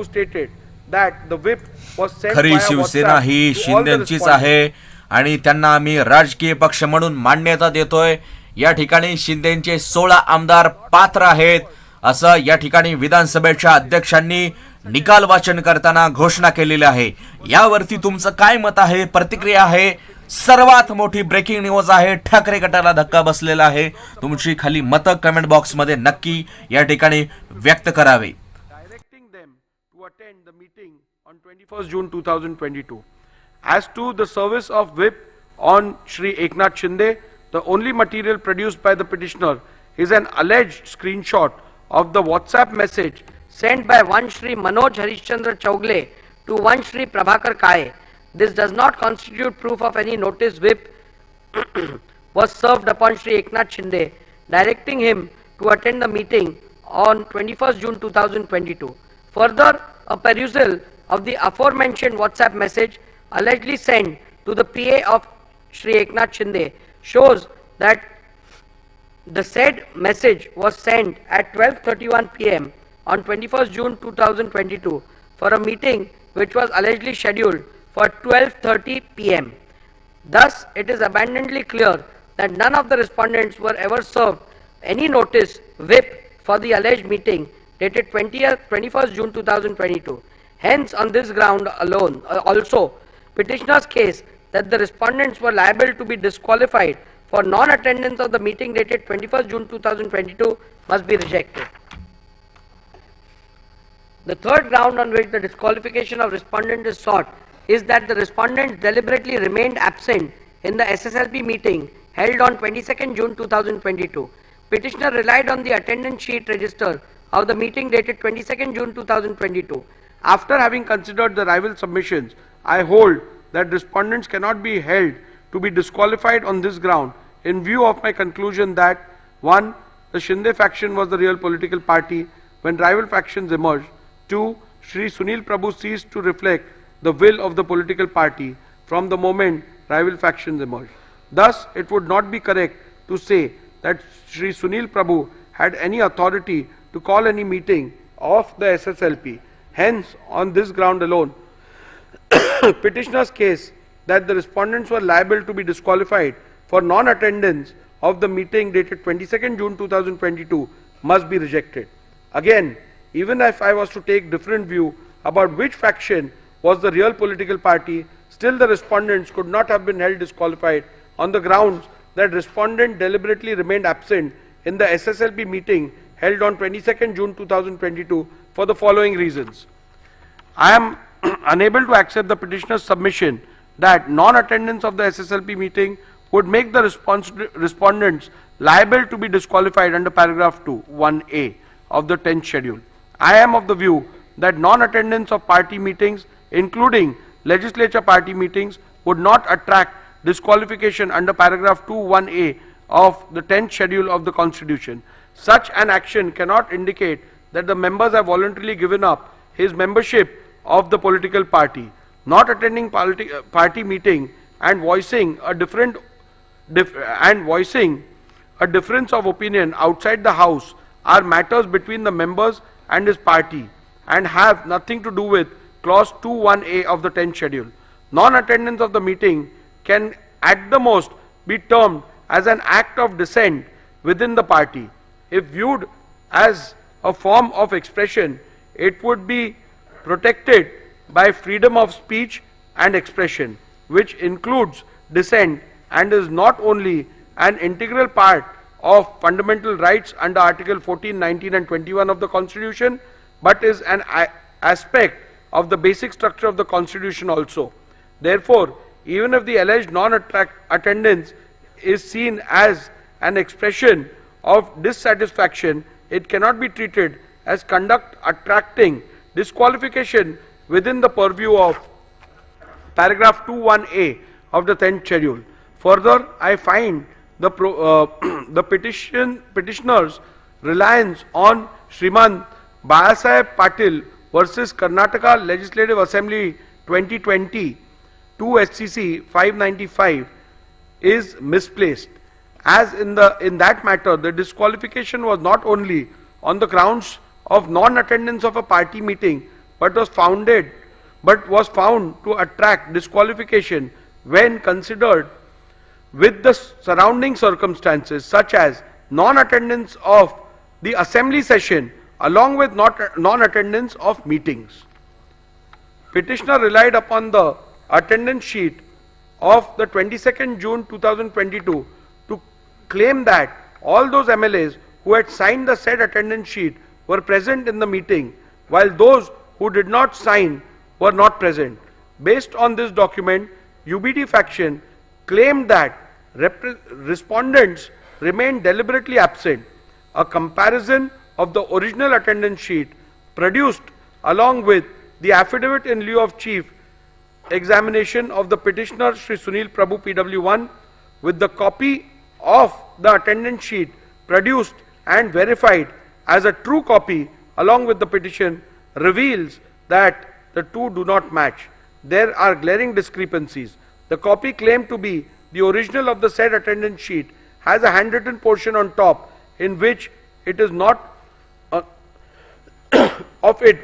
stated that the whip was sent खरी via Shiv Sena WhatsApp he to all the शिंदेचीच respondents. आहे आणि त्यांना आम्ही राजकीय पक्ष म्हणून मान्यता देतोय. या ठिकाणी शिंदेचे 16 आमदार पात्र आहेत असं या ठिकाणी विधानसभेच्या अध्यक्षांनी निकाल वाचन करताना घोषणा केलेली आहे. यावरती तुमचं काय मत आहे, प्रतिक्रिया आहे? सर्वात मोठी ब्रेकिंग न्यूज आहे. ठाकरे गटाला धक्का बसलेला आहे. तुमची खाली मतं कमेंट बॉक्स मध्ये नक्की या ठिकाणी व्यक्त करावी. Directing them to attend the meeting on 21st June 2022. As to the service of whip on Shri Eknath Shinde, the only material produced by the petitioner is an alleged screenshot of the WhatsApp message sent by one Shri Manoj Harishchandra Chaugle to one Shri Prabhakar Kaye. This does not constitute proof of any notice whip was served upon Shri Eknath Shinde, directing him to attend the meeting on 21st June 2022. Further, a perusal of the aforementioned WhatsApp message allegedly sent to the PA of Shri Eknath Shinde shows that the said message was sent at 12:31 p.m. on 21st June 2022 for a meeting which was allegedly scheduled for 12:30 p.m. Thus, it is abundantly clear that none of the respondents were ever served any notice whip for the alleged meeting dated 21st June 2022. Hence, on this ground alone, also, petitioner's case that the respondents were liable to be disqualified for non-attendance of the meeting dated 21st June 2022 must be rejected. The third ground on which the disqualification of respondent is sought is that the respondents deliberately remained absent in the SSLP meeting held on 22nd June 2022. Petitioner relied on the attendance sheet register of the meeting dated 22nd June 2022. After having considered the rival submissions, I hold that respondents cannot be held to be disqualified on this ground in view of my conclusion that 1. The Shinde faction was the real political party when rival factions emerged. 2. Shri Sunil Prabhu ceased to reflect the will of the political party from the moment rival factions emerged. Thus, it would not be correct to say that Shri Sunil Prabhu had any authority to call any meeting of the SSLP. Hence, on this ground alone, petitioner's case that the respondents were liable to be disqualified for non-attendance of the meeting dated 22nd June 2022 must be rejected. Again, even if I was to take different view about which faction was the real political party, still the respondents could not have been held disqualified on the grounds that respondent deliberately remained absent in the SSLP meeting held on 22nd June 2022 for the following reasons. I am unable to accept the petitioner's submission that non-attendance of the SSLP meeting would make the respondents liable to be disqualified under paragraph 2, 1A of the 10th schedule. I am of the view that non-attendance of party meetings, including legislature party meetings, would not attract disqualification under paragraph 2, 1A of the 10th schedule of the Constitution. Such an action cannot indicate that the members have voluntarily given up his membership of the political party. Not attending party meeting and voicing a difference of opinion outside the house are matters between the members and his party and have nothing to do with clause 2(1)(a) of the 10th schedule. Non-attendance of the meeting can at the most be termed as an act of dissent within the party. If viewed as a form of expression, it would be protected by freedom of speech and expression, which includes dissent and is not only an integral part of fundamental rights under Article 14, 19 and 21 of the Constitution, but is an aspect of the basic structure of the Constitution also. Therefore, even if the alleged non-attendance is seen as an expression of dissatisfaction, it cannot be treated as conduct attracting disqualification within the purview of paragraph 21A of the 10th schedule. Further, I find the petitioner's reliance on Shriman Balasaheb Patil versus Karnataka Legislative Assembly 2020 2 SCC 595 is misplaced, as in that matter the disqualification was not only on the grounds of non-attendance of a party meeting but was found to attract disqualification when considered with the surrounding circumstances, such as non-attendance of the assembly session along with non-attendance of meetings. Petitioner relied upon the attendance sheet of the 22nd June 2022 to claim that all those MLAs who had signed the said attendance sheet were present in the meeting, while those who did not sign were not present. Based on this document, UBT faction claimed that respondents remained deliberately absent. A comparison of the original attendance sheet produced along with the affidavit in lieu of chief examination of the petitioner Shri Sunil Prabhu PW1 with the copy of the attendance sheet produced and verified as a true copy along with the petition reveals that the two do not match. There are glaring discrepancies. The copy claimed to be the original of the said attendance sheet has a handwritten portion on top in which it is not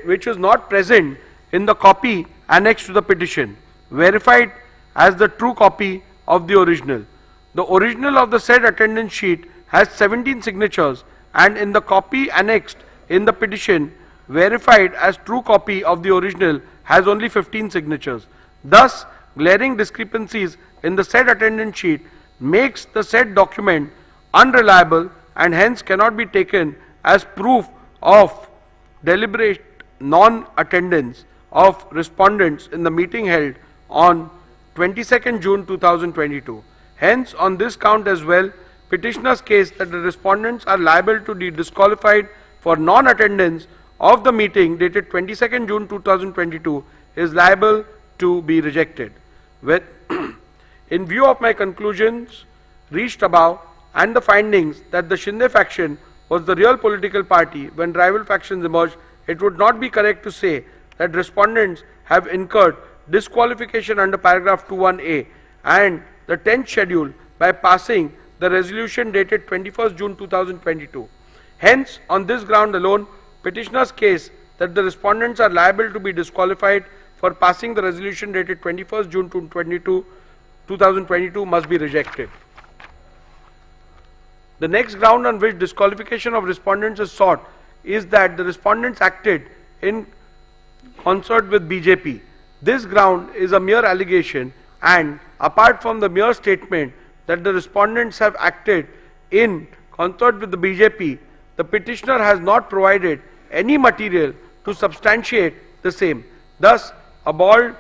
which is not present in the copy annexed to the petition, verified as the true copy of the original. The original of the said attendance sheet has 17 signatures, and in the copy annexed in the petition, verified as true copy of the original, has only 15 signatures. Thus, glaring discrepancies in the said attendance sheet makes the said document unreliable and hence cannot be taken as proof of deliberate non-attendance of respondents in the meeting held on 22nd June 2022. Hence, on this count as well, petitioner's case that the respondents are liable to be disqualified for non-attendance of the meeting dated 22nd June 2022 is liable to be rejected. With in view of my conclusions reached above and the findings that the Shinde faction was the real political party when rival factions emerged, it would not be correct to say that respondents have incurred disqualification under paragraph 21A and the 10th schedule by passing the resolution dated 21st June 2022. Hence, on this ground alone, petitioner's case that the respondents are liable to be disqualified for passing the resolution dated 21st June 2022 must be rejected. The next ground on which disqualification of respondents is sought is that the respondents acted in concert with BJP. This ground is a mere allegation, and apart from the mere statement that the respondents have acted in concert with the BJP, the petitioner has not provided any material to substantiate the same. Thus, a bald,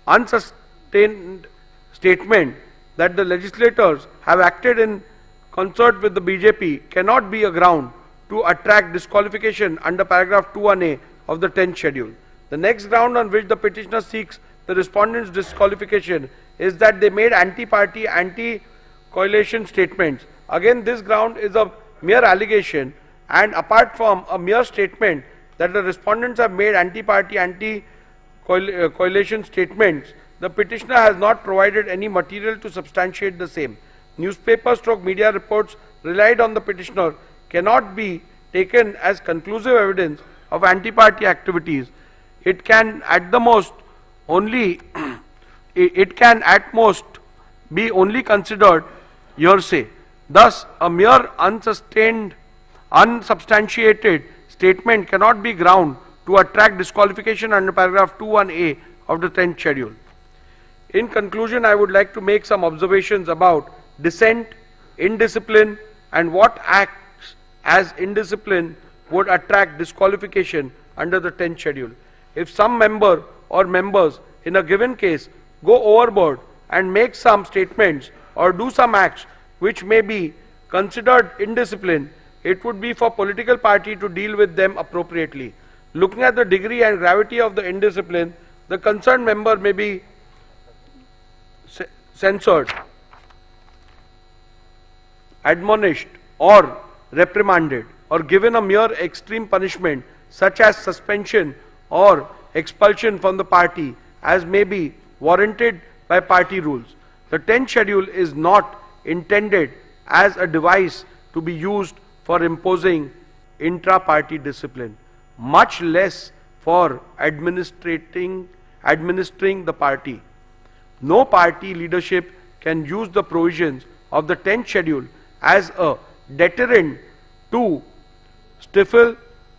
unsustained statement that the legislators have acted in concert with the BJP cannot be a ground to attract disqualification under paragraph 21A of the 10th schedule. The next ground on which the petitioner seeks the respondents' disqualification is that they made anti-party, anti-coalition statements. Again, this ground is a mere allegation, and apart from a mere statement that the respondents have made anti-party, anti-coalition statements, the petitioner has not provided any material to substantiate the same. Newspaper/media reports relied on the petitioner cannot be taken as conclusive evidence of anti-party activities. It can at the most only be only considered hearsay. Thus, a mere unsubstantiated statement cannot be ground to attract disqualification under paragraph 21A of the 10th schedule. In conclusion, I would like to make some observations about dissent, indiscipline, and what acts as indiscipline would attract disqualification under the 10th schedule. If some member or members in a given case go overboard and make some statements or do some acts which may be considered indiscipline, it would be for political party to deal with them appropriately. Looking at the degree and gravity of the indiscipline, the concerned member may be censured, admonished or reprimanded or given a mere extreme punishment such as suspension or expulsion from the party as may be warranted by party rules. The 10th schedule is not intended as a device to be used for imposing intra-party discipline, much less for administering the party. No party leadership can use the provisions of the 10th schedule as a deterrent to stifle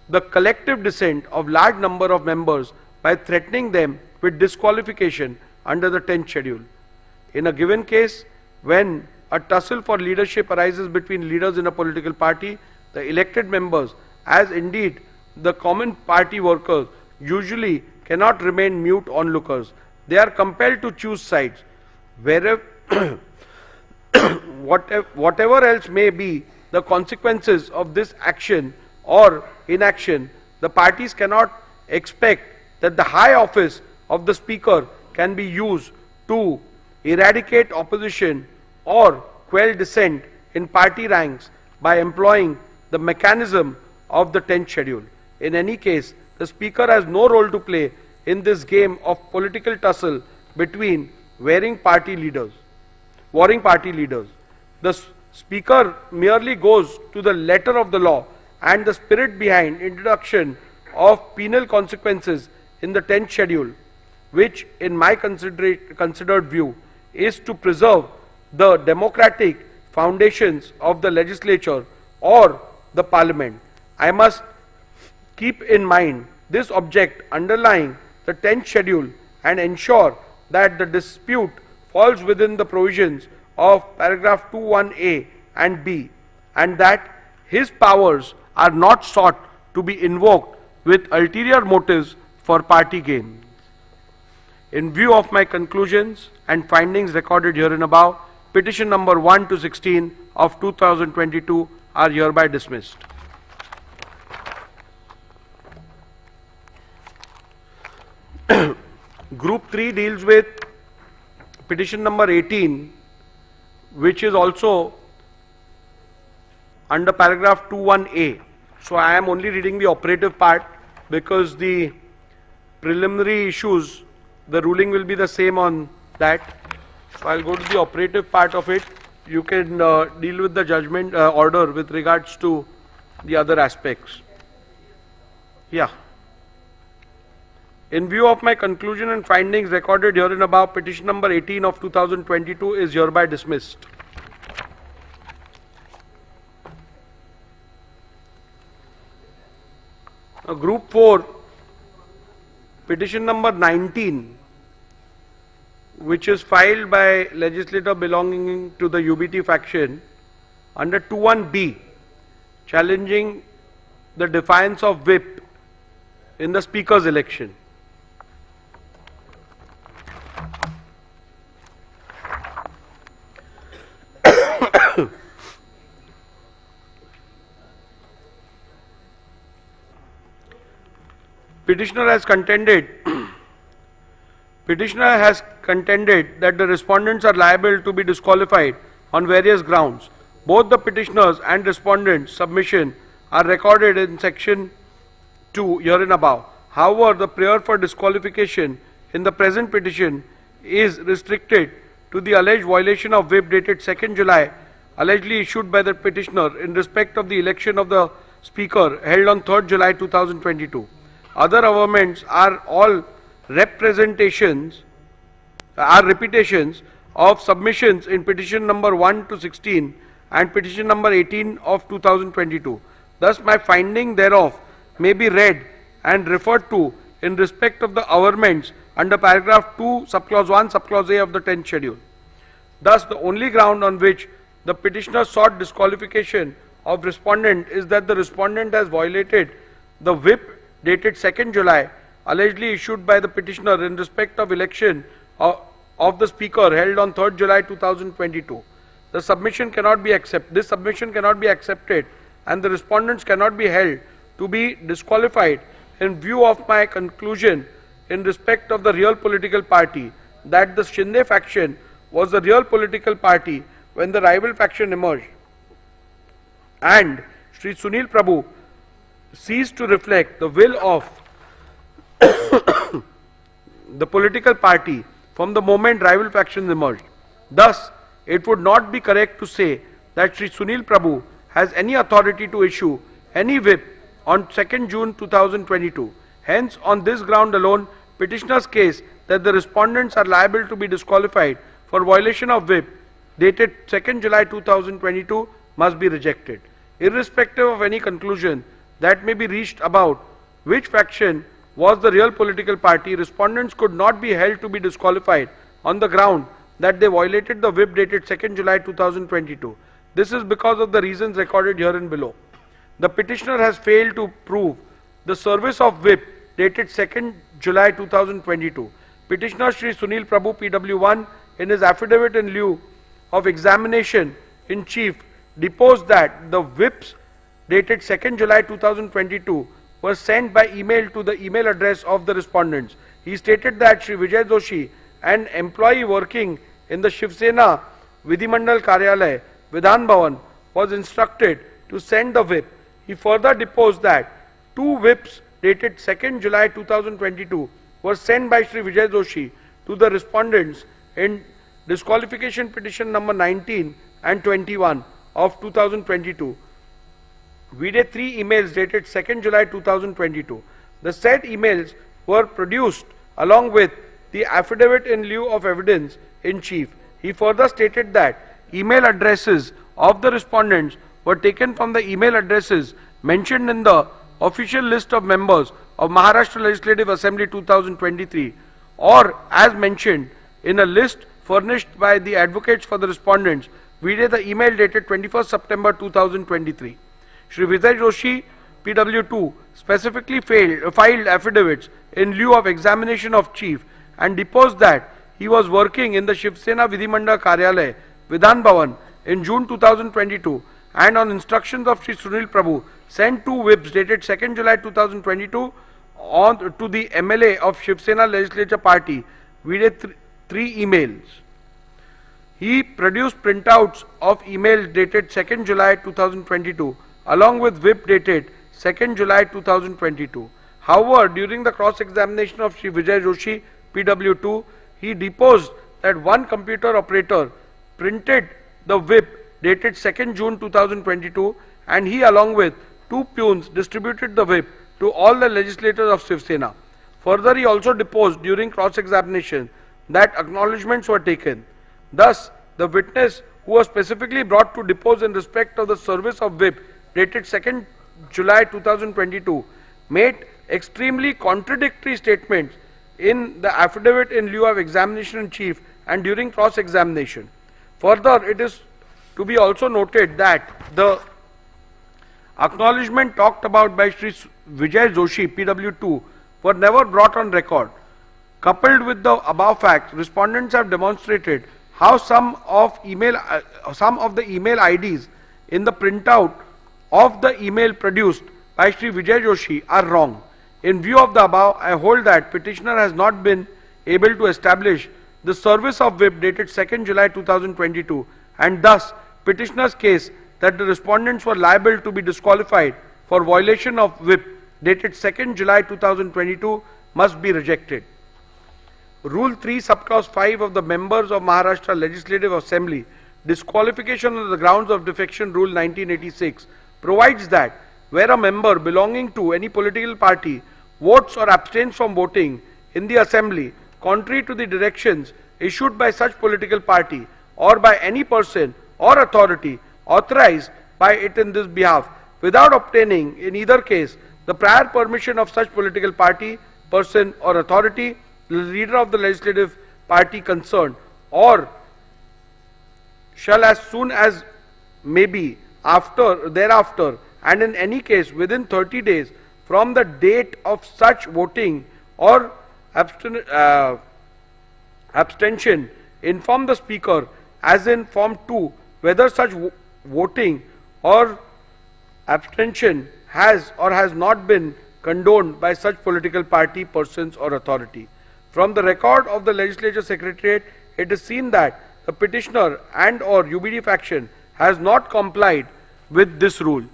the collective dissent of large number of members by threatening them with disqualification under the 10th schedule. In a given case, when a tussle for leadership arises between leaders in a political party, the elected members, as indeed the common party workers, usually cannot remain mute onlookers. They are compelled to choose sides. Wherever whatever else may be the consequences of this action or inaction, the parties cannot expect that the high office of the speaker can be used to eradicate opposition or quell dissent in party ranks by employing the mechanism of the 10th schedule. In any case, the speaker has no role to play in this game of political tussle between warring party leaders. The speaker merely goes to the letter of the law and the spirit behind introduction of penal consequences in the 10th schedule, which in my considered view is to preserve the democratic foundations of the legislature or the parliament. I must keep in mind this object underlying the 10th schedule and ensure that the dispute falls within the provisions of paragraph 21A and B, and that his powers are not sought to be invoked with ulterior motives for party gain. In view of my conclusions and findings recorded herein above, petition number 1 to 16 of 2022 are hereby dismissed. Group 3 deals with petition number 18, which is also under paragraph 21A. So I am only reading the operative part because the preliminary issues, the ruling will be the same on that. So I'll go to the operative part of it. You can deal with the judgment order with regards to the other aspects. Yeah. In view of my conclusion and findings recorded herein above, petition number 18 of 2022 is hereby dismissed. Group 4, petition number 19, which is filed by legislator belonging to the UBT faction under 21B, challenging the defiance of whip in the speaker's election. Petitioner has contended that the respondents are liable to be disqualified on various grounds. Both the petitioners and respondents' submission are recorded in section 2 herein above. However, the prayer for disqualification in the present petition is restricted to the alleged violation of whip dated 2nd July, allegedly issued by the petitioner in respect of the election of the speaker held on 3rd July 2022. Other amendments are all repetitions of submissions in petition number 1 to 16 and petition number 18 of 2022. Thus, my finding thereof may be read and referred to in respect of the amendments under paragraph 2, subclause 1, subclause A of the 10th schedule. Thus, the only ground on which the petitioner sought disqualification of respondent is that the respondent has violated the whip dated 2nd July, allegedly issued by the petitioner in respect of election of of the Speaker held on 3rd July 2022. The submission cannot be accepted. This submission cannot be accepted, and the respondents cannot be held to be disqualified in view of my conclusion in respect of the real political party that the Shinde faction was the real political party when the rival faction emerged, and Shri Sunil Prabhu ceased to reflect the will of the political party from the moment rival factions emerged. Thus, it would not be correct to say that Shri Sunil Prabhu has any authority to issue any whip on 2nd June 2022. Hence, on this ground alone, petitioner's case that the respondents are liable to be disqualified for violation of whip dated 2nd July 2022 must be rejected. Irrespective of any conclusion that may be reached about which faction was the real political party, respondents could not be held to be disqualified on the ground that they violated the whip dated 2nd July 2022. This is because of the reasons recorded herein below. The petitioner has failed to prove the service of whip dated 2nd July 2022. Petitioner Shri Sunil Prabhu PW1 in his affidavit in lieu of examination in chief deposed that the whips dated 2nd July 2022 were sent by email to the email address of the respondents. He stated that Shri Vijay Joshi, an employee working in the Shivsena Vidhimandal Karyalay, Vidhan Bhavan, was instructed to send the whip. He further deposed that 2 whips dated 2nd July 2022 were sent by Shri Vijay Joshi to the respondents in disqualification petition number 19 and 21 of 2022. We did 3 emails dated 2nd July 2022. The said emails were produced along with the affidavit in lieu of evidence in chief. He further stated that email addresses of the respondents were taken from the email addresses mentioned in the official list of members of Maharashtra Legislative Assembly 2023 or as mentioned in a list furnished by the advocates for the respondents. We did the email dated 21st September 2023. Shri Vijay Joshi PW2 specifically filed affidavits in lieu of examination of chief and deposed that he was working in the Shivsena Vidhimandal Karyalay, Vidhan Bhavan in June 2022 and on instructions of Shri Sunil Prabhu sent 2 whips dated 2nd July 2022 on to the MLA of Shivsena Legislature Party. We did 3 emails. He produced printouts of email dated 2nd July 2022 along with whip dated 2nd July 2022. However, during the cross-examination of Shri Vijay Joshi PW2, he deposed that one computer operator printed the whip dated 2nd June 2022 and he along with 2 peons distributed the whip to all the legislators of Shivsena. Further, he also deposed during cross-examination that acknowledgements were taken. Thus, the witness who was specifically brought to depose in respect of the service of whip dated 2nd July 2022 made extremely contradictory statements in the affidavit in lieu of examination in chief and during cross-examination. Further, it is to be also noted that the acknowledgement talked about by Shri Vijay Joshi PW2 were never brought on record. Coupled with the above facts, respondents have demonstrated how some of the email IDs in the printout of the email produced by Shri Vijay Joshi are wrong. In view of the above, I hold that petitioner has not been able to establish the service of whip dated 2nd July 2022 and thus petitioner's case that the respondents were liable to be disqualified for violation of whip dated 2nd July 2022 must be rejected. Rule 3 subclause 5 of the members of Maharashtra Legislative Assembly disqualification on the grounds of defection rule 1986 provides that where a member belonging to any political party votes or abstains from voting in the assembly contrary to the directions issued by such political party or by any person or authority authorized by it in this behalf without obtaining in either case the prior permission of such political party, person or authority, the leader of the legislative party concerned, or shall as soon as may be thereafter and in any case within 30 days from the date of such voting or abstention, inform the Speaker as in Form 2 whether such voting or abstention has or has not been condoned by such political party, persons or authority. From the record of the Legislature Secretariat, it is seen that the petitioner and or UBD faction has not complied with this rule.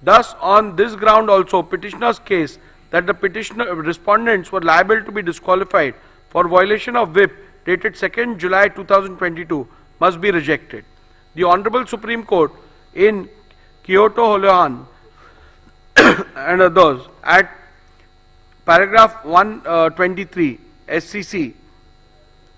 Thus, on this ground also, petitioner's case that the respondents were liable to be disqualified for violation of whip dated 2nd July 2022 must be rejected. The Honorable Supreme Court in Kyoto Holohan and others at paragraph 123 SCC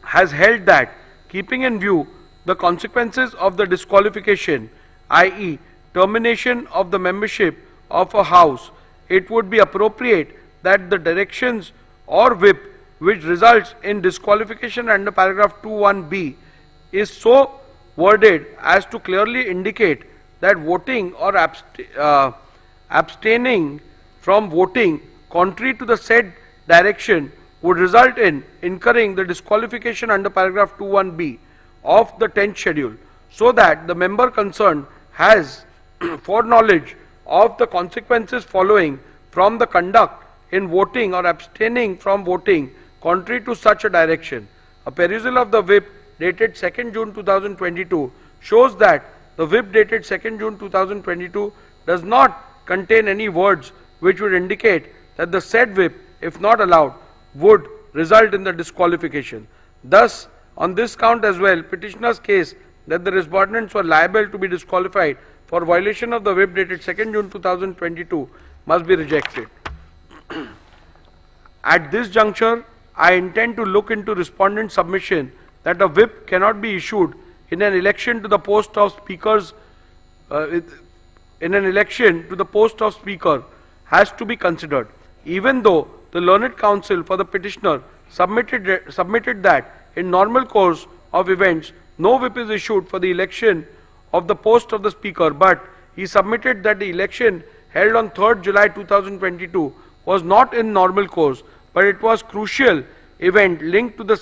has held that, keeping in view the consequences of the disqualification, i.e. termination of the membership of a house, it would be appropriate that the directions or whip which results in disqualification under paragraph 21b is so worded as to clearly indicate that voting or abstaining from voting contrary to the said direction would result in incurring the disqualification under paragraph 21b of the 10th schedule, so that the member concerned has foreknowledge of the consequences following from the conduct in voting or abstaining from voting contrary to such a direction. A perusal of the whip dated 2nd June 2022 shows that the whip dated 2nd June 2022 does not contain any words which would indicate that the said whip, if not allowed, would result in the disqualification. Thus, on this count as well, petitioner's case that the respondents were liable to be disqualified for violation of the whip dated 2nd June 2022 must be rejected. At this juncture, I intend to look into respondent submission that a whip cannot be issued in an election to the post of speakers has to be considered, even though the learned counsel for the petitioner submitted that in normal course of events no whip is issued for the election of the post of the speaker, but he submitted that the election held on 3rd July 2022 was not in normal course, but it was crucial event linked to the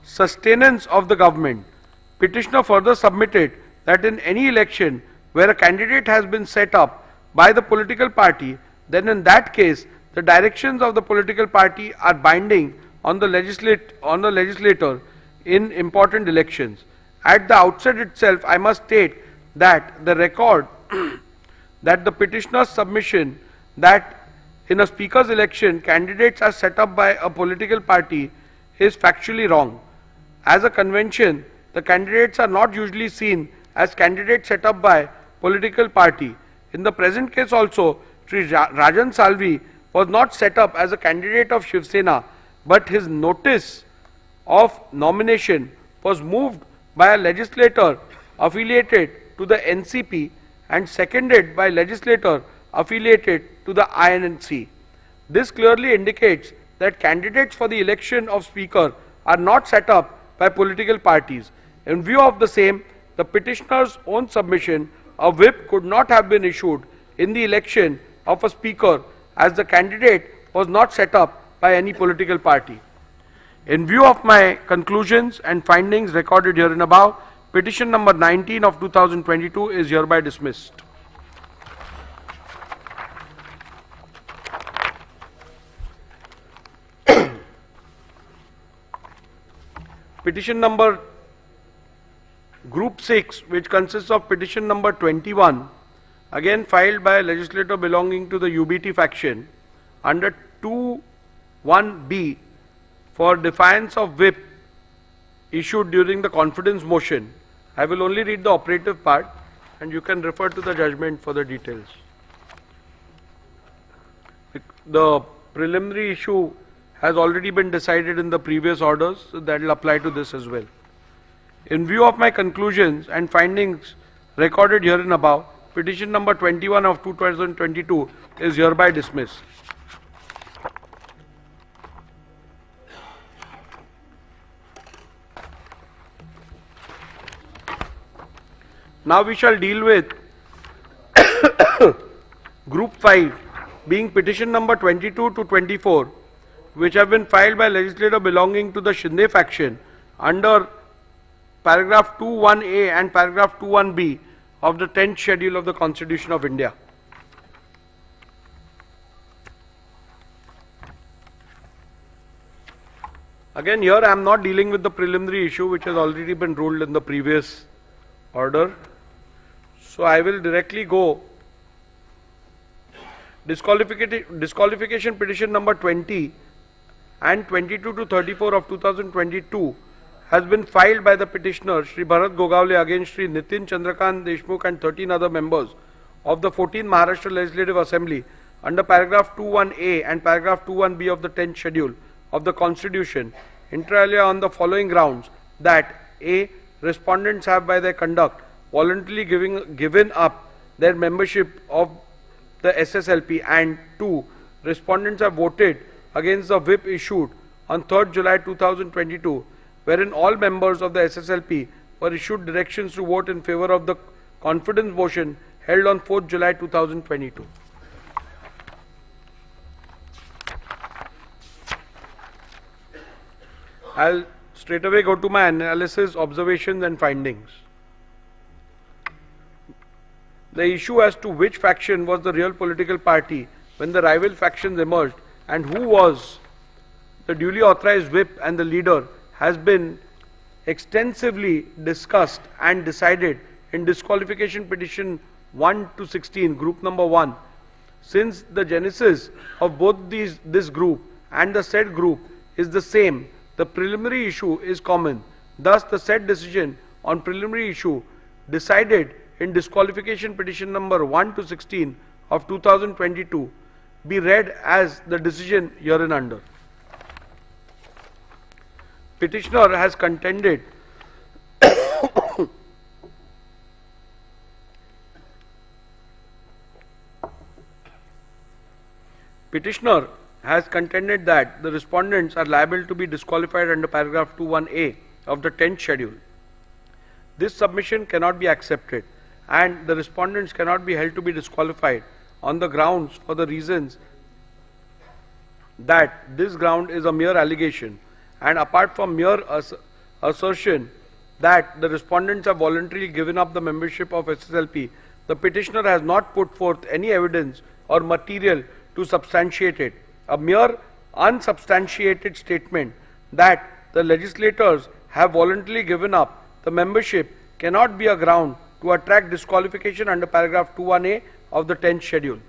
sustenance of the government. Petitioner further submitted that in any election where a candidate has been set up by the political party, then in that case the directions of the political party are binding on the legislator in important elections. At the outset itself, I must state that the record that the petitioner's submission that in a speaker's election candidates are set up by a political party is factually wrong. As a convention, the candidates are not usually seen as candidates set up by political party. In the present case also, Sri Rajan Salvi was not set up as a candidate of Shivsena, but his notice of nomination was moved by a legislator affiliated to the NCP and seconded by legislator affiliated to the INC. This clearly indicates that candidates for the election of speaker are not set up by political parties. In view of the same, the petitioner's own submission, a whip could not have been issued in the election of a speaker as the candidate was not set up by any political party. In view of my conclusions and findings recorded herein above, petition number 19 of 2022 is hereby dismissed. Petition number Group 6, which consists of petition number 21, again filed by a legislator belonging to the UBT faction under 2(1)(b) for defiance of whip issued during the confidence motion. I will only read the operative part and you can refer to the judgment for the details. The preliminary issue has already been decided in the previous orders, so that will apply to this as well. In view of my conclusions and findings recorded herein above, petition number 21 of 2022 is hereby dismissed. Now we shall deal with Group 5, being petition number 22 to 24, which have been filed by legislator belonging to the Shinde faction under paragraph 21A and paragraph 21B of the 10th schedule of the Constitution of India. Again, here I am not dealing with the preliminary issue which has already been ruled in the previous order. So I will directly go. Disqualification petition number 20 and 22 to 34 of 2022 has been filed by the petitioner Shri Bharat Gogavle against Shri Nitin Chandrakant Deshmukh and 13 other members of the 14th Maharashtra Legislative Assembly under paragraph 21A and paragraph 21B of the 10th schedule of the Constitution, inter alia on the following grounds: that A. Respondents have by their conduct voluntarily given up their membership of the SSLP, and 2. Respondents have voted against the whip issued on 3rd July 2022, wherein all members of the SSLP were issued directions to vote in favor of the confidence motion held on 4th July 2022. I'll straight away go to my analysis, observations and findings. The issue as to which faction was the real political party when the rival factions emerged and who was the duly authorized whip and the leader has been extensively discussed and decided in disqualification petition 1 to 16, group number 1. Since the genesis of both this group and the said group is the same, the preliminary issue is common. Thus, the said decision on preliminary issue decided in disqualification petition number 1 to 16 of 2022 be read as the decision hereunder. Petitioner has contended Petitioner has contended that the respondents are liable to be disqualified under paragraph 21A of the 10th schedule. This submission cannot be accepted and the respondents cannot be held to be disqualified on the grounds for the reasons that this ground is a mere allegation, and apart from mere assertion that the respondents have voluntarily given up the membership of SSLP, the petitioner has not put forth any evidence or material to substantiate it. A mere unsubstantiated statement that the legislators have voluntarily given up the membership cannot be a ground to attract disqualification under paragraph 21A of the 10th schedule.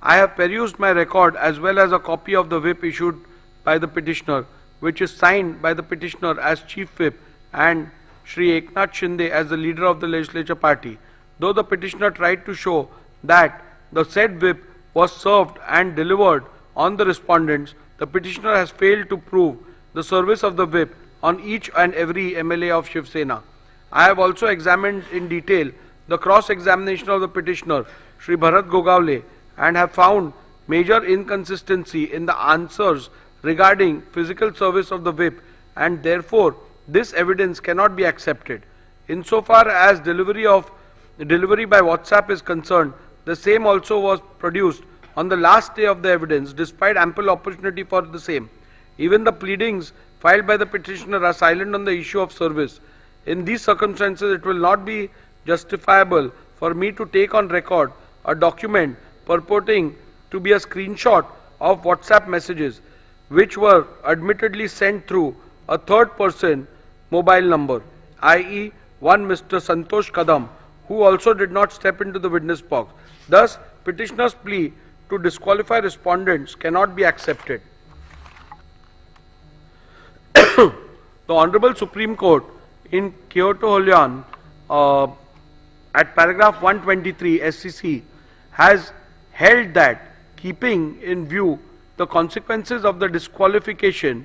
I have perused my record as well as a copy of the whip issued by the petitioner, which is signed by the petitioner as Chief Whip and Shri Eknath Shinde as the leader of the legislature party. Though the petitioner tried to show that the said whip was served and delivered on the respondents, the petitioner has failed to prove the service of the whip on each and every MLA of Shivsena. I have also examined in detail the cross-examination of the petitioner, Shri Bharat Gogavle, and have found major inconsistency in the answers regarding physical service of the whip, and therefore this evidence cannot be accepted. Insofar as delivery by WhatsApp is concerned, the same also was produced on the last day of the evidence despite ample opportunity for the same. Even the pleadings filed by the petitioner are silent on the issue of service. In these circumstances, it will not be justifiable for me to take on record a document purporting to be a screenshot of WhatsApp messages which were admittedly sent through a third person mobile number, i.e. one Mr. Santosh Kadam, who also did not step into the witness box. Thus, petitioner's plea to disqualify respondents cannot be accepted. The Honorable Supreme Court in Kyoto Holyan at paragraph 123 SCC has held that, keeping in view the consequences of the disqualification,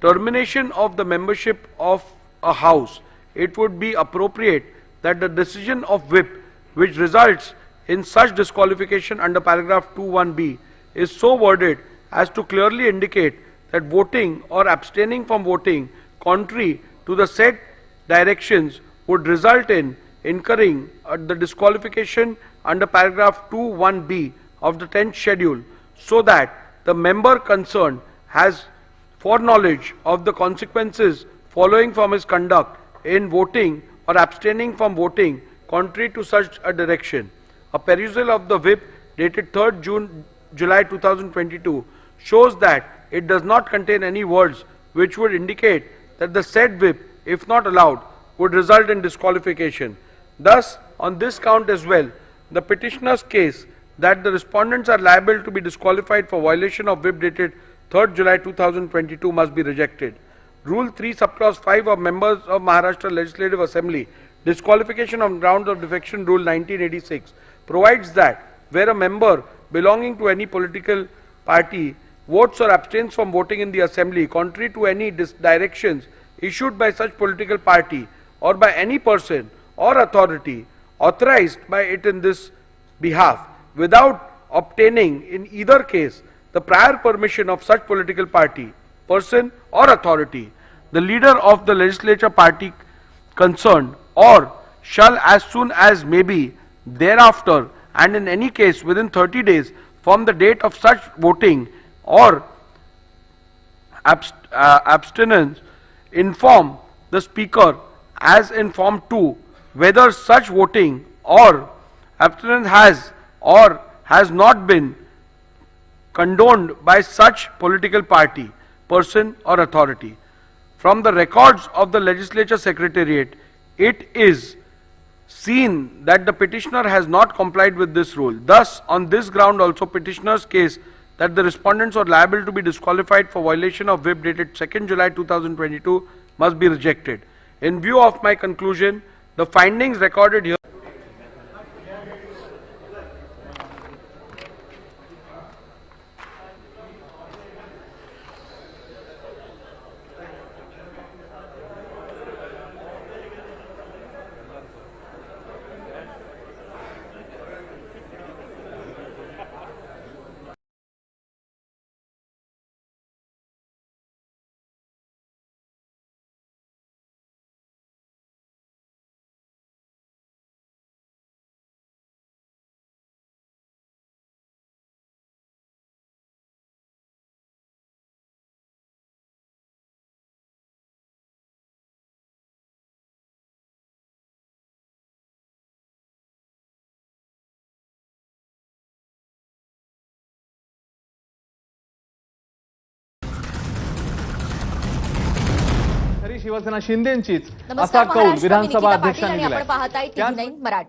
termination of the membership of a house, it would be appropriate that the decision of whip which results in such disqualification under paragraph 21B is so worded as to clearly indicate that voting or abstaining from voting contrary to the said directions would result in incurring the disqualification under paragraph 21B of the 10th schedule, so that the member concerned has foreknowledge of the consequences following from his conduct in voting or abstaining from voting contrary to such a direction. A perusal of the whip dated 3rd July 2022 shows that it does not contain any words which would indicate that the said whip, if not allowed, would result in disqualification. Thus, on this count as well, the petitioner's case that the respondents are liable to be disqualified for violation of whip dated 3rd July 2022 must be rejected. Rule 3 subclause 5 of members of Maharashtra Legislative Assembly disqualification on grounds of defection rule 1986 provides that where a member belonging to any political party votes or abstains from voting in the assembly contrary to any directions issued by such political party or by any person or authority authorized by it in this behalf without obtaining in either case the prior permission of such political party, person or authority, the leader of the legislature party concerned, or shall as soon as may be thereafter and in any case within 30 days from the date of such voting or abstinence inform the speaker as in form 2 whether such voting or abstinence has or has not been condoned by such political party, person or authority. From the records of the legislature secretariat, it is seen that the petitioner has not complied with this rule. Thus, on this ground also petitioner's case that the respondents are liable to be disqualified for violation of whip dated 2nd July 2022 must be rejected. In view of my conclusion, the findings recorded here Shiv Sena शिंदेचीच असा नमस्कार, कौल महाराष्ट्र, मी विधानसभा निकिता पाटील अध्यक्षांनी आणि दिलाय. आपण पाहताय TV9 Marathi.